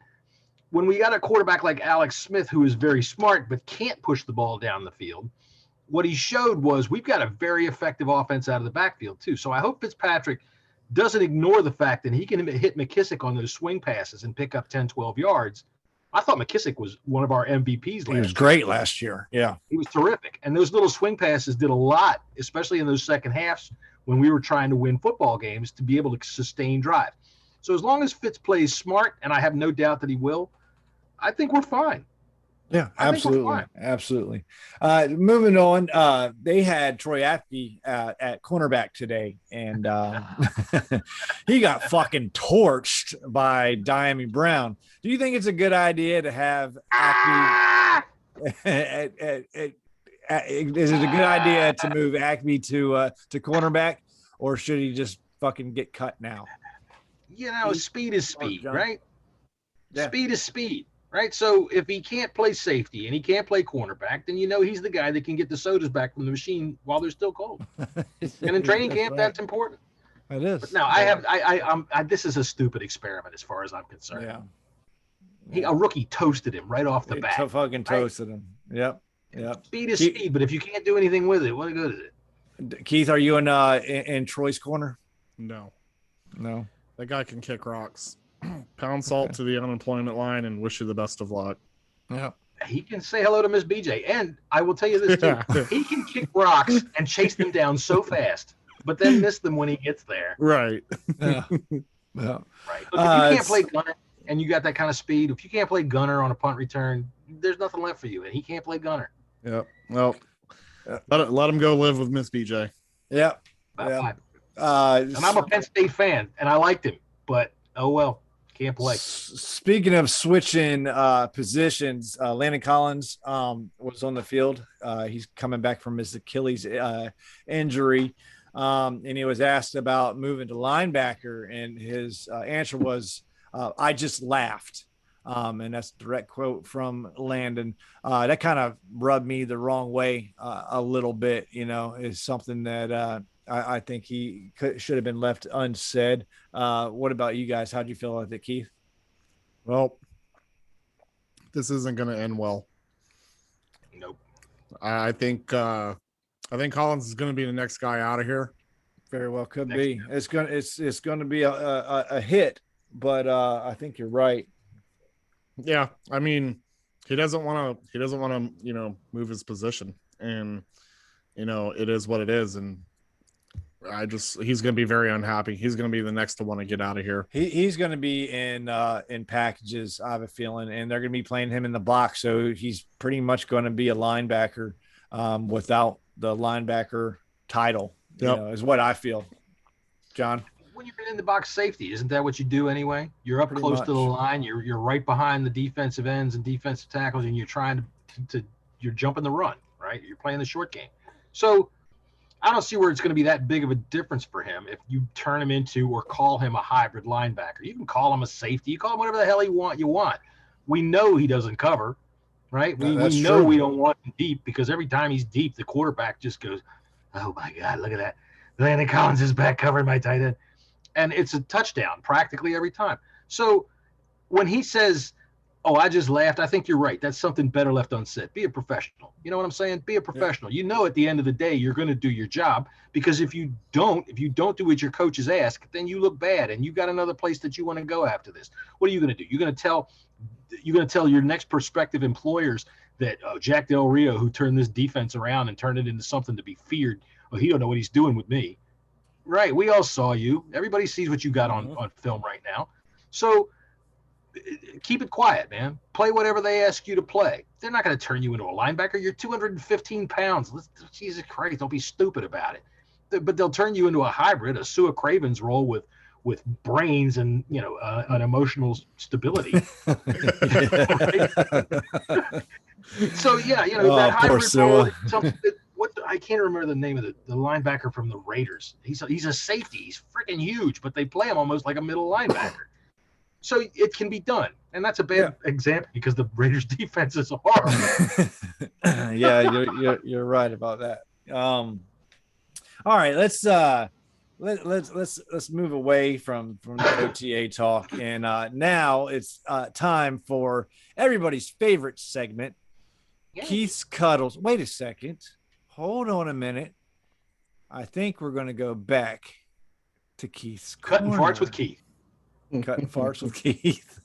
[SPEAKER 3] when we got a quarterback like Alex Smith, who is very smart but can't push the ball down the field, what he showed was we've got a very effective offense out of the backfield too. So I hope Fitzpatrick doesn't ignore the fact that he can hit McKissick on those swing passes and pick up 10, 12 yards. I thought McKissick was one of our MVPs last year.
[SPEAKER 1] He was great last year. Yeah.
[SPEAKER 3] He was terrific. And those little swing passes did a lot, especially in those second halves when we were trying to win football games, to be able to sustain drive. So as long as Fitz plays smart, and I have no doubt that he will, I think we're fine.
[SPEAKER 1] Yeah, absolutely. Absolutely. Moving on, they had Troy Apke at cornerback today, and he got fucking torched by Diami Brown. Do you think it's a good idea to have Apke? Is it a good idea to move Apke to cornerback, or should he just fucking get cut now?
[SPEAKER 3] You know, speed is speed, right?
[SPEAKER 1] Yeah.
[SPEAKER 3] Speed is speed, right? So if he can't play safety and he can't play cornerback, then he's the guy that can get the sodas back from the machine while they're still cold. And in training camp,
[SPEAKER 1] right.
[SPEAKER 3] that's important.
[SPEAKER 1] It is.
[SPEAKER 3] But now this is a stupid experiment as far as I'm concerned.
[SPEAKER 1] Yeah.
[SPEAKER 3] A rookie toasted him right off the bat.
[SPEAKER 1] Fucking toasted him. Yep.
[SPEAKER 3] Speed is speed, but if you can't do anything with it, what good is it?
[SPEAKER 1] Keith, are you in Troy's corner?
[SPEAKER 2] No.
[SPEAKER 1] That
[SPEAKER 2] guy can kick rocks. Pound salt to the unemployment line and wish you the best of luck.
[SPEAKER 1] Yeah.
[SPEAKER 3] He can say hello to Miss BJ. And I will tell you this too. He can kick rocks and chase them down so fast, but then miss them when he gets there.
[SPEAKER 2] Right.
[SPEAKER 1] Yeah.
[SPEAKER 3] Right. Look, if you can't play gunner and you got that kind of speed, if you can't play gunner on a punt return, there's nothing left for you. And he can't play gunner.
[SPEAKER 2] Yeah. Well, let him go live with Miss BJ.
[SPEAKER 1] Yeah.
[SPEAKER 3] And I'm a Penn State fan, and I liked him, but oh well, can't play.
[SPEAKER 1] Speaking of switching positions, Landon Collins was on the field. He's coming back from his Achilles injury, and he was asked about moving to linebacker, and his answer was, "I just laughed." And that's a direct quote from Landon. That kind of rubbed me the wrong way a little bit, is something that I think he should have been left unsaid. What about you guys? How'd you feel about it, Keith?
[SPEAKER 2] Well, this isn't going to end well.
[SPEAKER 3] Nope.
[SPEAKER 2] I think Collins is going to be the next guy out of here.
[SPEAKER 1] Very well could be. It's going to be a hit, but I think you're right.
[SPEAKER 2] Yeah, I mean, he doesn't want to move his position, and it is what it is, and he's going to be very unhappy. He's going to be the next to want to get out of here.
[SPEAKER 1] He's going to be in packages, I have a feeling, and they're going to be playing him in the box, so he's pretty much going to be a linebacker without the linebacker title. Is what I feel. John?
[SPEAKER 3] When you're in the box safety, isn't that what you do anyway? You're up close to the line. You're right behind the defensive ends and defensive tackles, and you're trying to you're jumping the run, right? You're playing the short game. So I don't see where it's going to be that big of a difference for him if you turn him into or call him a hybrid linebacker. You can call him a safety. You call him whatever the hell you want. We know he doesn't cover, right? We know we don't want him deep because every time he's deep, the quarterback just goes, "Oh my God, look at that! Landon Collins is back covering my tight end." And it's a touchdown practically every time. So when he says, "Oh, I just laughed," I think you're right. That's something better left unsaid. Be a professional. You know what I'm saying? Be a professional. Yeah. At the end of the day, you're going to do your job, because if you don't do what your coaches ask, then you look bad and you got another place that you want to go after this. What are you going to do? You're going to tell your next prospective employers that Jack Del Rio, who turned this defense around and turned it into something to be feared, he don't know what he's doing with me. Right. We all saw you. Everybody sees what you got on film right now. So keep it quiet, man. Play whatever they ask you to play. They're not going to turn you into a linebacker. You're 215 pounds. Jesus Christ, don't be stupid about it. But they'll turn you into a hybrid, a Sua Craven's role with brains and an emotional stability. So that hybrid role. I can't remember the name of the linebacker from the Raiders. He's a safety. He's freaking huge, but they play him almost like a middle linebacker. So it can be done, and that's a bad example because the Raiders' defense is horrible.
[SPEAKER 1] Yeah, you're right about that. All right, let's move away from the OTA talk, and now it's time for everybody's favorite segment, Keith's Cuddles. Wait a second. Hold on a minute. I think we're going to go back to Keith's
[SPEAKER 3] Cutting farts with Keith.
[SPEAKER 1] Cutting farts with Keith.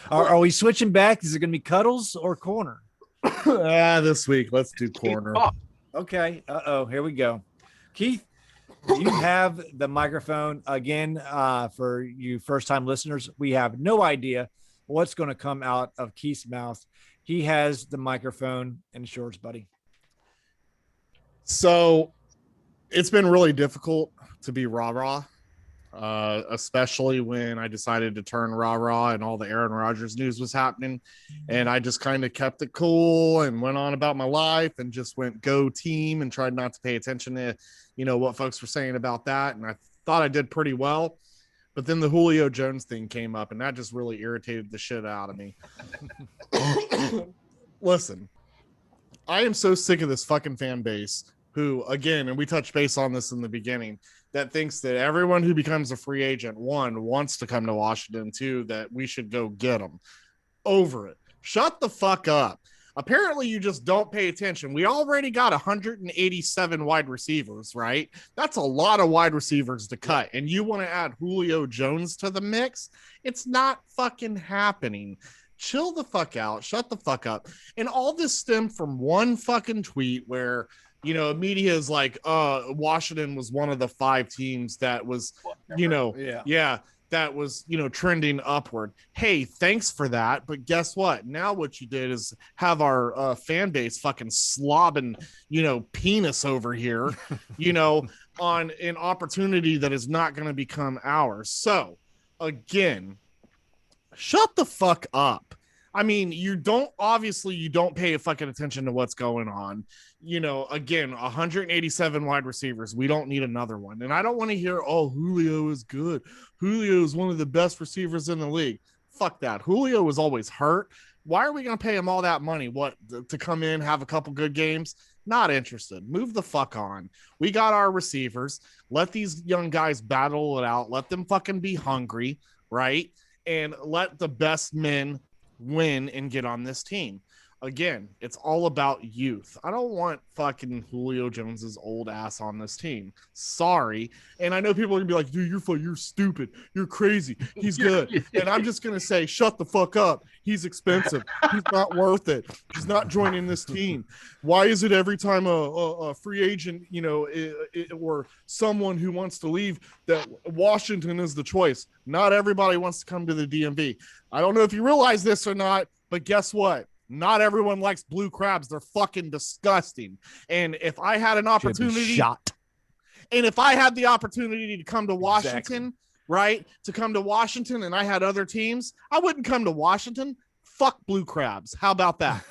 [SPEAKER 1] Are we switching back? Is it going to be Cuddles or Corner?
[SPEAKER 2] This week, let's do Corner.
[SPEAKER 1] Okay. Here we go. Keith, you have the microphone again. For you first-time listeners, we have no idea what's going to come out of Keith's mouth. He has the microphone, and it's yours, buddy.
[SPEAKER 2] So it's been really difficult to be rah-rah, especially when I decided to turn rah-rah and all the Aaron Rodgers news was happening. And I just kind of kept it cool and went on about my life and just went go team and tried not to pay attention to, what folks were saying about that. And I thought I did pretty well. But then the Julio Jones thing came up, and that just really irritated the shit out of me. Listen, I am so sick of this fucking fan base who, again, and we touched base on this in the beginning, that thinks that everyone who becomes a free agent, one, wants to come to Washington, two, that we should go get them. Over it. Shut the fuck up. Apparently, you just don't pay attention. We already got 187 wide receivers, right? That's a lot of wide receivers to cut. And you want to add Julio Jones to the mix? It's not fucking happening. Chill the fuck out. Shut the fuck up. And all this stemmed from one fucking tweet where, you know, media is like, Washington was one of the 5 teams that was, you know, that was, you know, trending upward. Hey, thanks for that. But guess what? Now what you did is have our fan base fucking slobbing, you know, penis over here, you know, on an opportunity that is not going to become ours. So, again, shut the fuck up. I mean, you don't pay fucking attention to what's going on. You know, again, 187 wide receivers. We don't need another one. And I don't want to hear, oh, Julio is good. Julio is one of the best receivers in the league. Fuck that. Julio was always hurt. Why are we going to pay him all that money? What, to come in, have a couple good games? Not interested. Move the fuck on. We got our receivers. Let these young guys battle it out. Let them fucking be hungry, right? And let the best men win and get on this team. Again, it's all about youth. I don't want fucking Julio Jones's old ass on this team. Sorry. And I know people are gonna be like, dude, you're stupid. You're crazy. He's good. And I'm just gonna say, shut the fuck up. He's expensive. He's not worth it. He's not joining this team. Why is it every time a free agent, you know, or someone who wants to leave, that Washington is the choice? Not everybody wants to come to the DMV. I don't know if you realize this or not, but guess what? Not everyone likes blue crabs. They're fucking disgusting. And if I had an opportunity, and if I had the opportunity to come to Washington, right, to come to Washington, and I had other teams, I wouldn't come to Washington. Fuck blue crabs. How about that?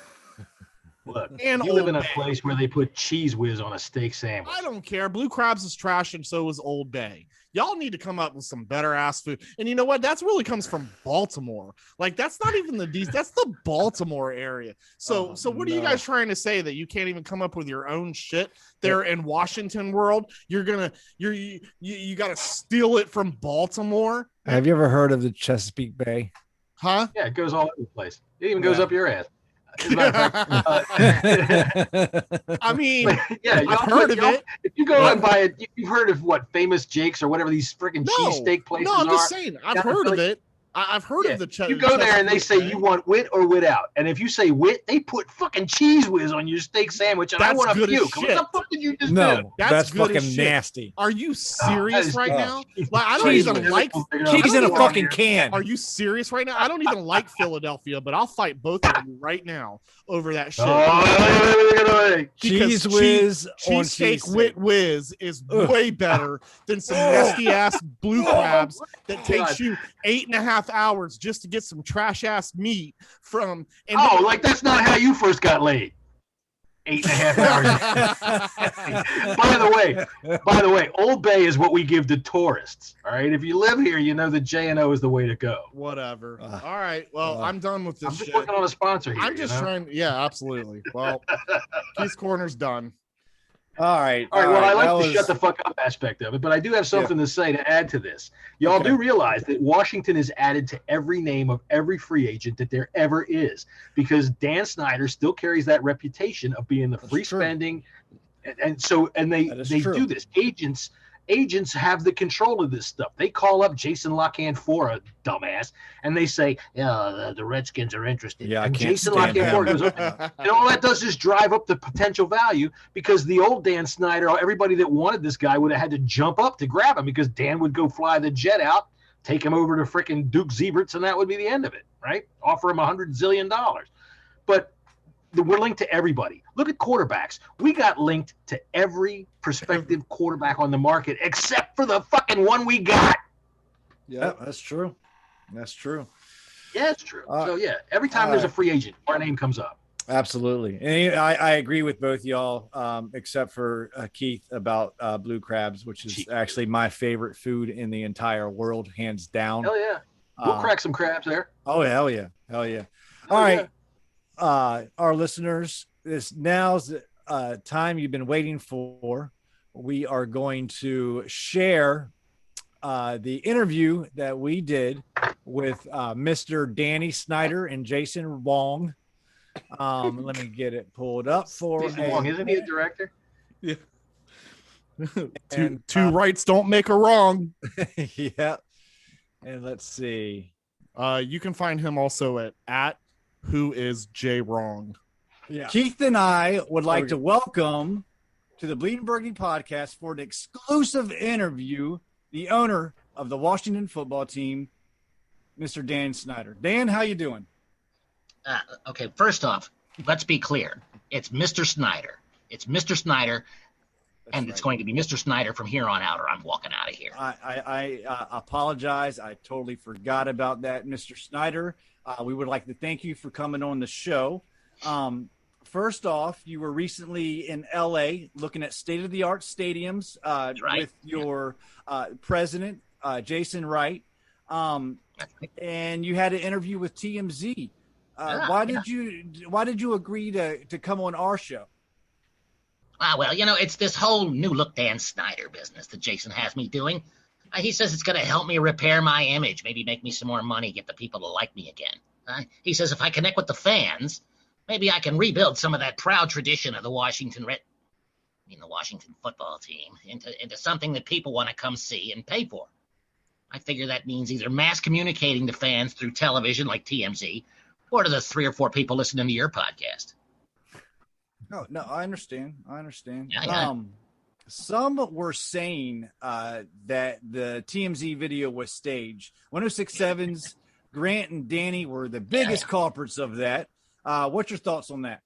[SPEAKER 3] Look, you live in a place where they put cheese whiz on a steak sandwich.
[SPEAKER 2] I don't care. Blue crabs is trash, and so is Old Bay. Y'all need to come up with some better ass food. And you know what? That's really comes from Baltimore. Like, that's not even that's the Baltimore area. So what are you guys trying to say, that you can't even come up with your own shit there in Washington world? You got to steal it from Baltimore.
[SPEAKER 1] Have you ever heard of the Chesapeake Bay?
[SPEAKER 2] Huh?
[SPEAKER 3] Yeah, it goes all over the place. It even goes up your ass.
[SPEAKER 2] I mean, yeah, I've heard of it.
[SPEAKER 3] If you go and buy it, you've heard of what Famous Jake's or whatever these freaking cheesesteak places are.
[SPEAKER 2] No, I'm just saying, I've heard of it. I've heard of the.
[SPEAKER 3] You go there and they say you want wit or wit out, and if you say wit, they put fucking cheese whiz on your steak sandwich, and I want to puke. What the fuck did you just do?
[SPEAKER 1] That's fucking nasty.
[SPEAKER 2] Are you serious right now? Like, I don't even like
[SPEAKER 1] cheese in a fucking can.
[SPEAKER 2] Are you serious right now? I don't even like Philadelphia, but I'll fight both of you right now over that shit.
[SPEAKER 1] Cheese whiz,
[SPEAKER 2] cheesesteak wit whiz is way better than some nasty ass blue crabs that takes you 8.5 hours just to get some trash ass meat from. And
[SPEAKER 3] like that's not how you first got laid. 8.5 hours. By the way, Old Bay is what we give to tourists. All right, if you live here, you know that J&O is the way to go.
[SPEAKER 2] Whatever. All right. Well, I'm done with this.
[SPEAKER 3] I'm just working on a sponsor here.
[SPEAKER 2] I'm just trying. Yeah, absolutely. Well, Keith's Corner's done.
[SPEAKER 1] All right.
[SPEAKER 3] Well, I like the shut the fuck up aspect of it, but I do have something to say to add to this. Y'all do realize that Washington is added to every name of every free agent that there ever is, because Dan Snyder still carries that reputation of being the free spending, and they do this. Agents have the control of this stuff. They call up Jason LaCanfora, dumbass, and they say, the Redskins are interested.
[SPEAKER 1] Yeah,
[SPEAKER 3] and Jason LaCanfora goes up, and all that does is drive up the potential value, because the old Dan Snyder, everybody that wanted this guy would have had to jump up to grab him, because Dan would go fly the jet out, take him over to frickin' Duke Zeberts, and that would be the end of it, right? Offer him $100 zillion. But we're linked to everybody. Look at quarterbacks. We got linked to every prospective quarterback on the market except for the fucking one we got.
[SPEAKER 1] Yeah, that's true. That's true.
[SPEAKER 3] Yeah, it's true. So, every time there's a free agent, our name comes up.
[SPEAKER 1] Absolutely. And I agree with both y'all, except for Keith about blue crabs, which is actually my favorite food in the entire world, hands down.
[SPEAKER 3] Hell yeah. We'll crack some crabs there.
[SPEAKER 1] Oh, hell yeah. Hell yeah. All right. Our listeners, now's the time you've been waiting for. We are going to share the interview that we did with Mr. Danny Snyder and Jason Wong. Let me get it pulled up for
[SPEAKER 3] Wong. Isn't he a director?
[SPEAKER 2] Yeah. Two rights don't make a wrong.
[SPEAKER 1] Yeah. And let's see.
[SPEAKER 2] You can find him also at Who Is J Wrong.
[SPEAKER 1] Yeah. Keith and I would like to welcome to the Bleeding Burgundy podcast for an exclusive interview the owner of the Washington football team, Mr. Dan Snyder. Dan, how you doing?
[SPEAKER 4] Okay, first off, let's be clear. It's Mr. Snyder. It's Mr. Snyder, and it's going to be Mr. Snyder from here on out, or I'm walking out of here.
[SPEAKER 1] I apologize. I totally forgot about that, Mr. Snyder. We would like to thank you for coming on the show. First off, you were recently in L.A. looking at state-of-the-art stadiums with your president, Jason Wright, and you had an interview with TMZ. Why did you agree to come on our show?
[SPEAKER 4] Well, it's this whole new look Dan Snyder business that Jason has me doing. He says it's going to help me repair my image, maybe make me some more money, get the people to like me again. He says if I connect with the fans, maybe I can rebuild some of that proud tradition of the Washington football team into something that people want to come see and pay for. I figure that means either mass communicating to fans through television like TMZ, or to the 3 or 4 people listening to your podcast.
[SPEAKER 1] No, I understand.
[SPEAKER 4] Yeah.
[SPEAKER 1] Some were saying that the TMZ video was staged. 106.7's Grant and Danny were the biggest culprits of that. What's your thoughts on that?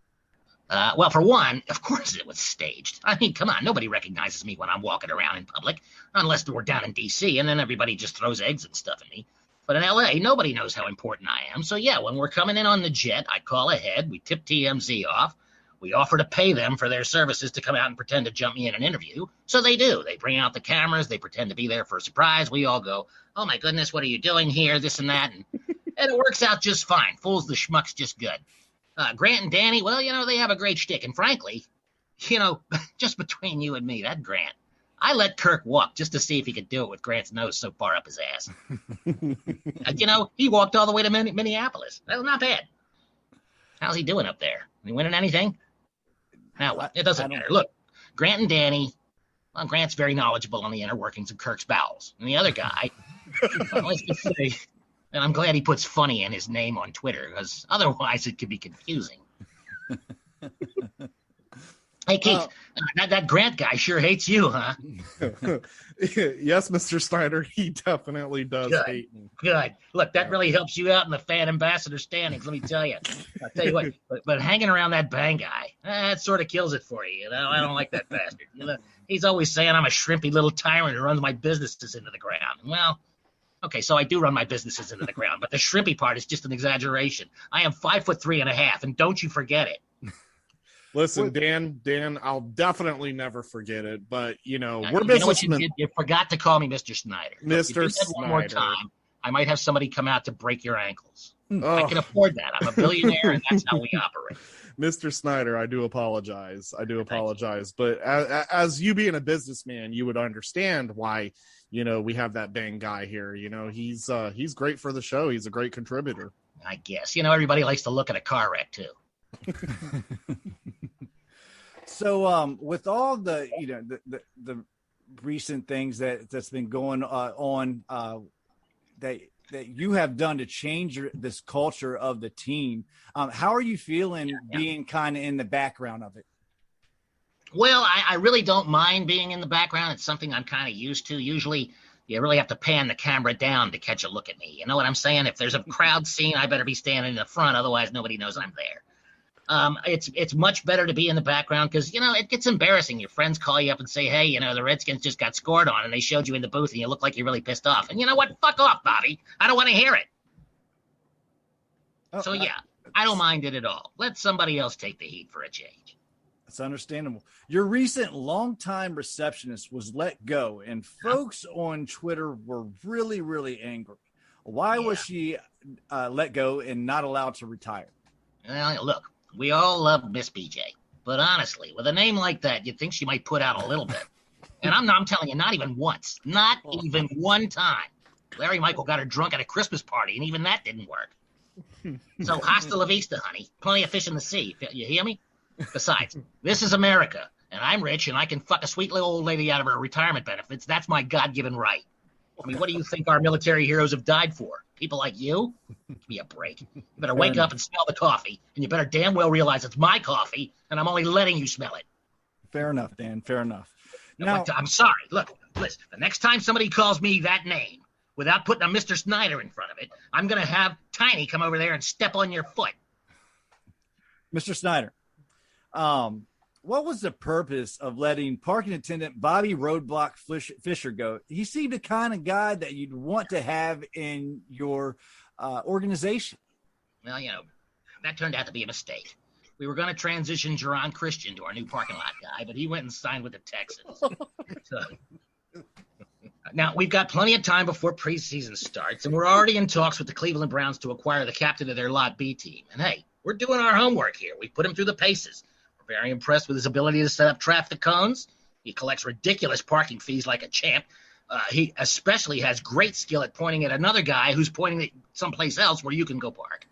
[SPEAKER 4] Well, for one, of course it was staged. I mean, come on, nobody recognizes me when I'm walking around in public, unless we're down in D.C., and then everybody just throws eggs and stuff at me. But in L.A., nobody knows how important I am. So, yeah, when we're coming in on the jet, I call ahead, we tip TMZ off, we offer to pay them for their services to come out and pretend to jump me in an interview. So they do. They bring out the cameras, they pretend to be there for a surprise. We all go, oh, my goodness, what are you doing here, this and that, and it works out just fine. Fools the schmucks just good. Grant and Danny, well, they have a great shtick. And frankly, just between you and me, that Grant, I let Kirk walk just to see if he could do it with Grant's nose so far up his ass. He walked all the way to Minneapolis. That was not bad. How's he doing up there? He winning anything? Now, it doesn't matter. Look, Grant and Danny, well, Grant's very knowledgeable on the inner workings of Kirk's bowels. And the other guy, let's just say, and I'm glad he puts funny in his name on Twitter, because otherwise it could be confusing. Hey, Keith, that Grant guy sure hates you, huh?
[SPEAKER 2] Yes, Mr. Snyder, he definitely does hate me.
[SPEAKER 4] Good. Look, that really helps you out in the fan ambassador standings, let me tell you. I'll tell you what, but hanging around that Bang guy, that sort of kills it for you, I don't like that bastard. He's always saying I'm a shrimpy little tyrant who runs my businesses into the ground. Well, okay, so I do run my businesses into the ground, but the shrimpy part is just an exaggeration. I am 5'3.5", and don't you forget it.
[SPEAKER 2] Listen, Dan, I'll definitely never forget it. But we're
[SPEAKER 4] businessmen. You forgot to call me Mr. Snyder.
[SPEAKER 2] Mr. Snyder.
[SPEAKER 4] One more time, I might have somebody come out to break your ankles. I can afford that. I'm a billionaire, and that's how we operate.
[SPEAKER 2] Mr. Snyder, I do apologize. But as you being a businessman, you would understand why we have that Bang guy here. He's great for the show. He's a great contributor.
[SPEAKER 4] I guess everybody likes to look at a car wreck too.
[SPEAKER 1] So with all the the recent things that's been going on that you have done to change this culture of the team, how are you feeling being kind of in the background of it?
[SPEAKER 4] Well, I really don't mind being in the background. It's something I'm kind of used to. Usually you really have to pan the camera down to catch a look at me. You know what I'm saying? If there's a crowd scene, I better be standing in the front. Otherwise, nobody knows I'm there. It's much better to be in the background because, it gets embarrassing. Your friends call you up and say, hey, the Redskins just got scored on and they showed you in the booth and you look like you're really pissed off. And you know what? Fuck off, Bobby. I don't want to hear it. So, yeah, I don't mind it at all. Let somebody else take the heat for a change.
[SPEAKER 1] That's understandable. Your recent longtime receptionist was let go, and folks on Twitter were really, really angry. Why was she let go and not allowed to retire?
[SPEAKER 4] Well, look, we all love Miss BJ, but honestly, with a name like that, you'd think she might put out a little bit. And I'm telling you, not even once, not even one time. Larry Michael got her drunk at a Christmas party, and even that didn't work. So hasta la vista, honey. Plenty of fish in the sea. You hear me? Besides, this is America, and I'm rich, and I can fuck a sweet little old lady out of her retirement benefits. That's my God-given right. I mean, what do you think our military heroes have died for? People like you? Give me a break. You better wake up and smell the coffee, and you better damn well realize it's my coffee, and I'm only letting you smell it.
[SPEAKER 1] Fair enough, Dan. Fair enough.
[SPEAKER 4] Now, but I'm sorry. Look, listen, the next time somebody calls me that name without putting a Mr. Snyder in front of it, I'm going to have Tiny come over there and step on your foot.
[SPEAKER 1] Mr. Snyder, what was the purpose of letting parking attendant Bobby Roadblock Fisher go? He seemed the kind of guy that you'd want to have in your organization.
[SPEAKER 4] Well, that turned out to be a mistake. We were going to transition Jerron Christian to our new parking lot guy, but he went and signed with the Texans. Now, we've got plenty of time before preseason starts, and we're already in talks with the Cleveland Browns to acquire the captain of their Lot B team. And hey, we're doing our homework here. We put him through the paces. We're very impressed with his ability to set up traffic cones. He collects ridiculous parking fees like a champ. He especially has great skill at pointing at another guy who's pointing at someplace else where you can go park.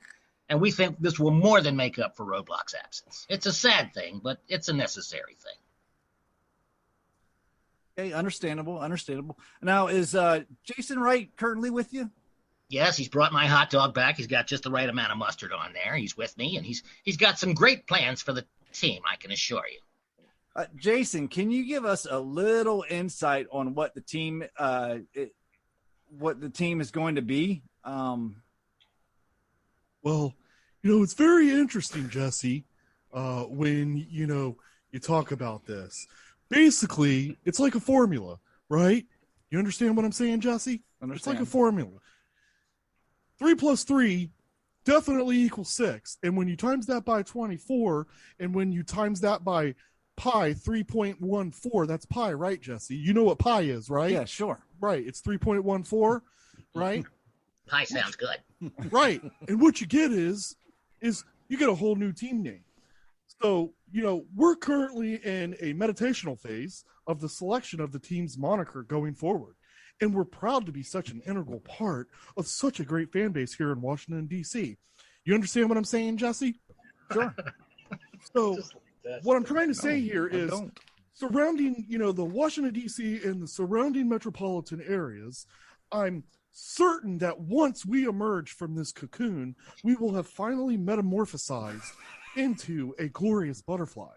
[SPEAKER 4] And we think this will more than make up for Roadblock's absence. It's a sad thing, but it's a necessary thing.
[SPEAKER 1] Okay, understandable. Now, is Jason Wright currently with you?
[SPEAKER 4] Yes, he's brought my hot dog back. He's got just the right amount of mustard on there. He's with me, and he's got some great plans for the team, I can assure you.
[SPEAKER 1] Jason, can you give us a little insight on what the team is going to be?
[SPEAKER 5] Well, it's very interesting, Jesse, when, you talk about this. Basically, it's like a formula, right? You understand what I'm saying, Jesse? It's like a formula. 3 plus 3 definitely equals 6. And when you times that by 24, and when you times that by pi 3.14, that's pi, right, Jesse? You know what pi is, right?
[SPEAKER 1] Yeah, sure.
[SPEAKER 5] Right. It's 3.14, right?
[SPEAKER 4] Pi sounds good.
[SPEAKER 5] Right. And what you get is you get a whole new team name. So, we're currently in a meditational phase of the selection of the team's moniker going forward. And we're proud to be such an integral part of such a great fan base here in Washington, D.C. You understand what I'm saying, Jesse?
[SPEAKER 1] Sure.
[SPEAKER 5] So what I'm trying to say here is surrounding, the Washington, D.C. and the surrounding metropolitan areas, I'm certain that once we emerge from this cocoon, we will have finally metamorphosized into a glorious butterfly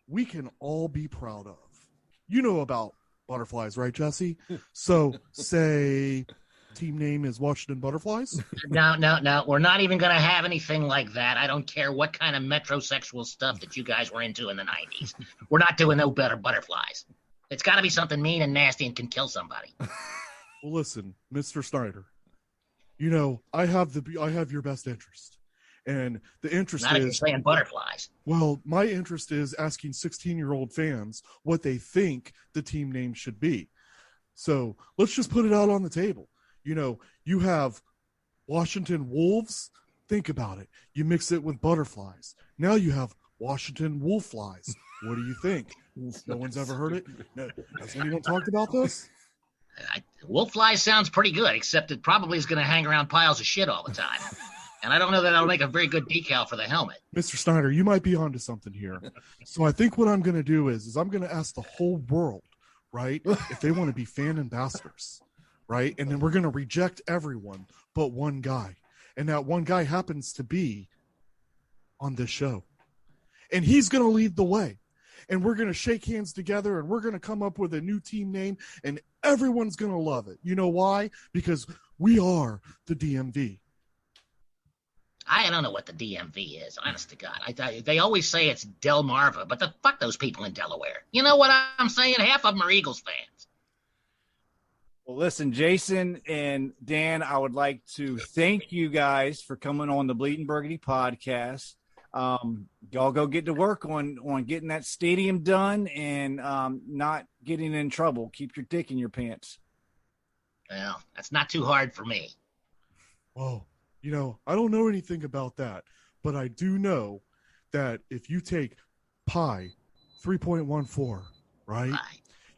[SPEAKER 5] we can all be proud of. You know about butterflies, right, Jesse? So say team name is Washington Butterflies?
[SPEAKER 4] No. We're not even going to have anything like that. I don't care what kind of metrosexual stuff that you guys were into in the 90s. We're not doing no better butterflies. It's got to be something mean and nasty and can kill somebody.
[SPEAKER 5] Well, listen, Mr. Snyder, I have your best interest. And the interest
[SPEAKER 4] not if you're saying butterflies.
[SPEAKER 5] Well, my interest is asking 16-year-old fans what they think the team name should be. So let's just put it out on the table. You have Washington Wolves. Think about it. You mix it with butterflies. Now you have Washington Wolfflies. What do you think? No one's ever heard it? No. Has anyone talked about this?
[SPEAKER 4] Wolfflies sounds pretty good, except it probably is going to hang around piles of shit all the time. And I don't know that that'll make a very good decal for the helmet.
[SPEAKER 5] Mr. Snyder, you might be onto something here. So I think what I'm going to do is I'm going to ask the whole world, right, if they want to be fan ambassadors, right? And then we're going to reject everyone but one guy. And that one guy happens to be on this show. And he's going to lead the way. And we're going to shake hands together, and we're going to come up with a new team name, and everyone's going to love it. You know why? Because we are the DMV.
[SPEAKER 4] I don't know what the DMV is, honest to God. They always say it's Delmarva, but fuck those people in Delaware. You know what I'm saying? Half of them are Eagles fans.
[SPEAKER 1] Well, listen, Jason and Dan, I would like to thank you guys for coming on the Bleeding Burgundy podcast. Y'all go get to work on getting that stadium done and not getting in trouble. Keep your dick in your pants.
[SPEAKER 4] Well, that's not too hard for me.
[SPEAKER 5] Well, I don't know anything about that, but I do know that if you take pi 3.14, right?
[SPEAKER 4] Bye.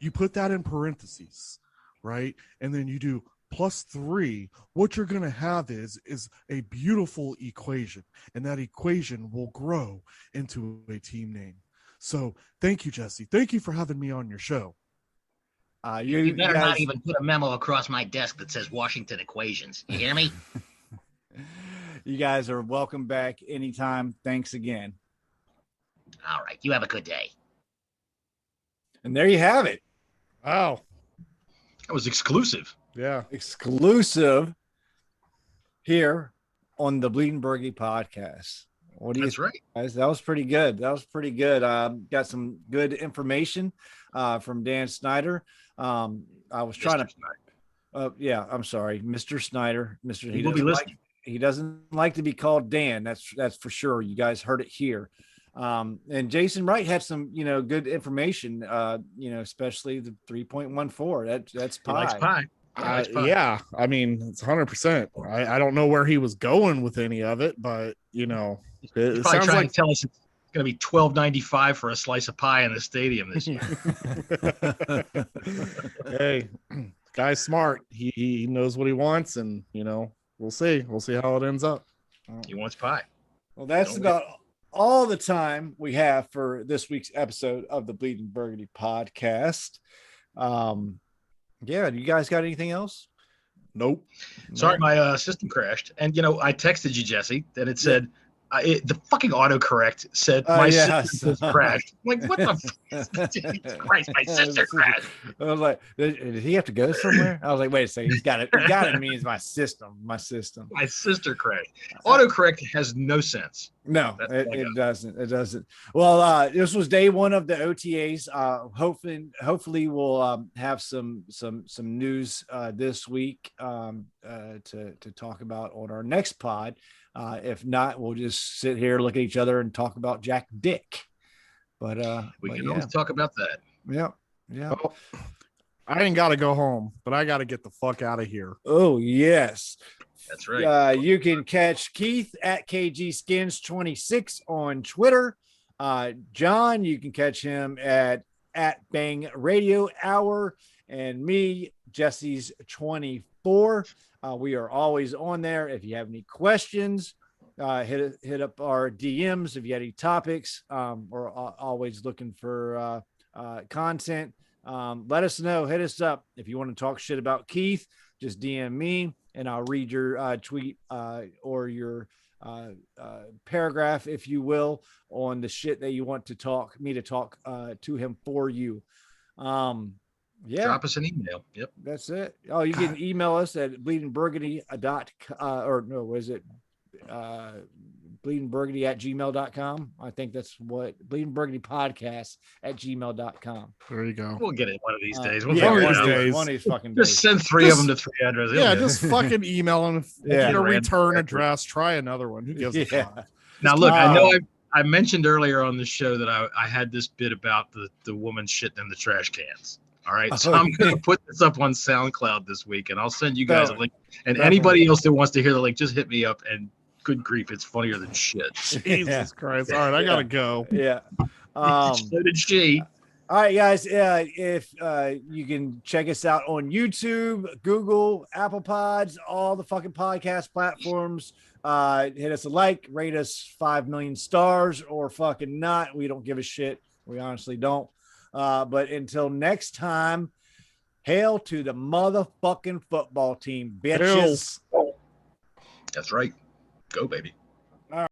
[SPEAKER 5] You put that in parentheses, right? And then you do +3, what you're going to have is a beautiful equation, and that equation will grow into a team name. So thank you, Jesse. Thank you for having me on your show.
[SPEAKER 4] You better not even put a memo across my desk that says Washington equations. You hear me?
[SPEAKER 1] You guys are welcome back anytime. Thanks again.
[SPEAKER 4] All right. You have a good day.
[SPEAKER 1] And there you have it.
[SPEAKER 2] Wow.
[SPEAKER 3] That was exclusive.
[SPEAKER 2] Yeah.
[SPEAKER 1] Exclusive here on the Bleeding Burgundy podcast. What do you
[SPEAKER 3] That's right.
[SPEAKER 1] guys? That was pretty good. Got some good information from Dan Snyder. I was trying to I'm sorry, Mr. Snyder. He doesn't like to be called Dan. That's for sure. You guys heard it here. And Jason Wright had some, good information, especially the 3.14. That's pie.
[SPEAKER 3] He likes pie.
[SPEAKER 2] Yeah, I mean, it's 100%. I don't know where he was going with any of it, but
[SPEAKER 3] He's
[SPEAKER 2] it
[SPEAKER 3] probably
[SPEAKER 2] sounds
[SPEAKER 3] trying
[SPEAKER 2] like
[SPEAKER 3] to tell us it's going to be $12.95 for a slice of pie in the stadium this year.
[SPEAKER 2] hey, guy's smart. He knows what he wants, and we'll see how it ends up.
[SPEAKER 3] He wants pie.
[SPEAKER 1] Well, that's about all the time we have for this week's episode of the Bleeding Burgundy podcast. Yeah, do you guys got anything else?
[SPEAKER 2] Nope.
[SPEAKER 3] Sorry, my system crashed. And, I texted you, Jesse, and it said, the fucking autocorrect said my system has crashed. I'm like, what the Jesus Christ, my sister crashed.
[SPEAKER 1] I was like, did he have to go somewhere? I was like, wait a second, he's got it means my system. My
[SPEAKER 3] sister crashed. Autocorrect has no sense.
[SPEAKER 1] No, it doesn't. Well, this was day one of the OTAs. Hopefully we'll have some news this week to talk about on our next pod. If not, we'll just sit here, look at each other, and talk about Jack Dick. But
[SPEAKER 3] we can always talk about that.
[SPEAKER 1] Yeah.
[SPEAKER 2] Well, I ain't got to go home, but I got to get the fuck out of here.
[SPEAKER 1] Oh yes,
[SPEAKER 3] that's right.
[SPEAKER 1] You can catch Keith at KGSkins26 on Twitter. John, you can catch him at Bang Radio Hour, and me, Jesse's 24. We are always on there. If you have any questions, hit up our DMs. If you have any topics, we're always looking for content. Let us know. Hit us up. If you want to talk shit about Keith, just DM me and I'll read your tweet or your paragraph, if you will, on the shit that you want to talk to him for you. Yeah, drop
[SPEAKER 3] us an email. Yep,
[SPEAKER 1] that's it. Oh, you can email us at bleedingburgundy bleedingburgundy@gmail.com. I think that's what bleedingburgundypodcast@gmail.com.
[SPEAKER 2] There you go.
[SPEAKER 3] We'll get it one of these days.
[SPEAKER 1] One of these fucking days.
[SPEAKER 3] Just send three of them to three addresses.
[SPEAKER 2] Yeah, just fucking email them. Get a return address. Try another one. Who gives a fuck?
[SPEAKER 3] Now look, I know I mentioned earlier on the show that I had this bit about the woman shitting in the trash cans. All right, so I'm going to put this up on SoundCloud this week, and I'll send you guys a link. And anybody else that wants to hear the link, just hit me up. And good grief, it's funnier than shit.
[SPEAKER 2] Jesus Christ! All right, I gotta go.
[SPEAKER 1] Yeah.
[SPEAKER 3] So did she.
[SPEAKER 1] All right, guys. If you can check us out on YouTube, Google, Apple Pods, all the fucking podcast platforms. Hit us a like, rate us 5 million stars, or fucking not. We don't give a shit. We honestly don't. But until next time, hail to the motherfucking football team, bitches.
[SPEAKER 3] That's right. Go, baby.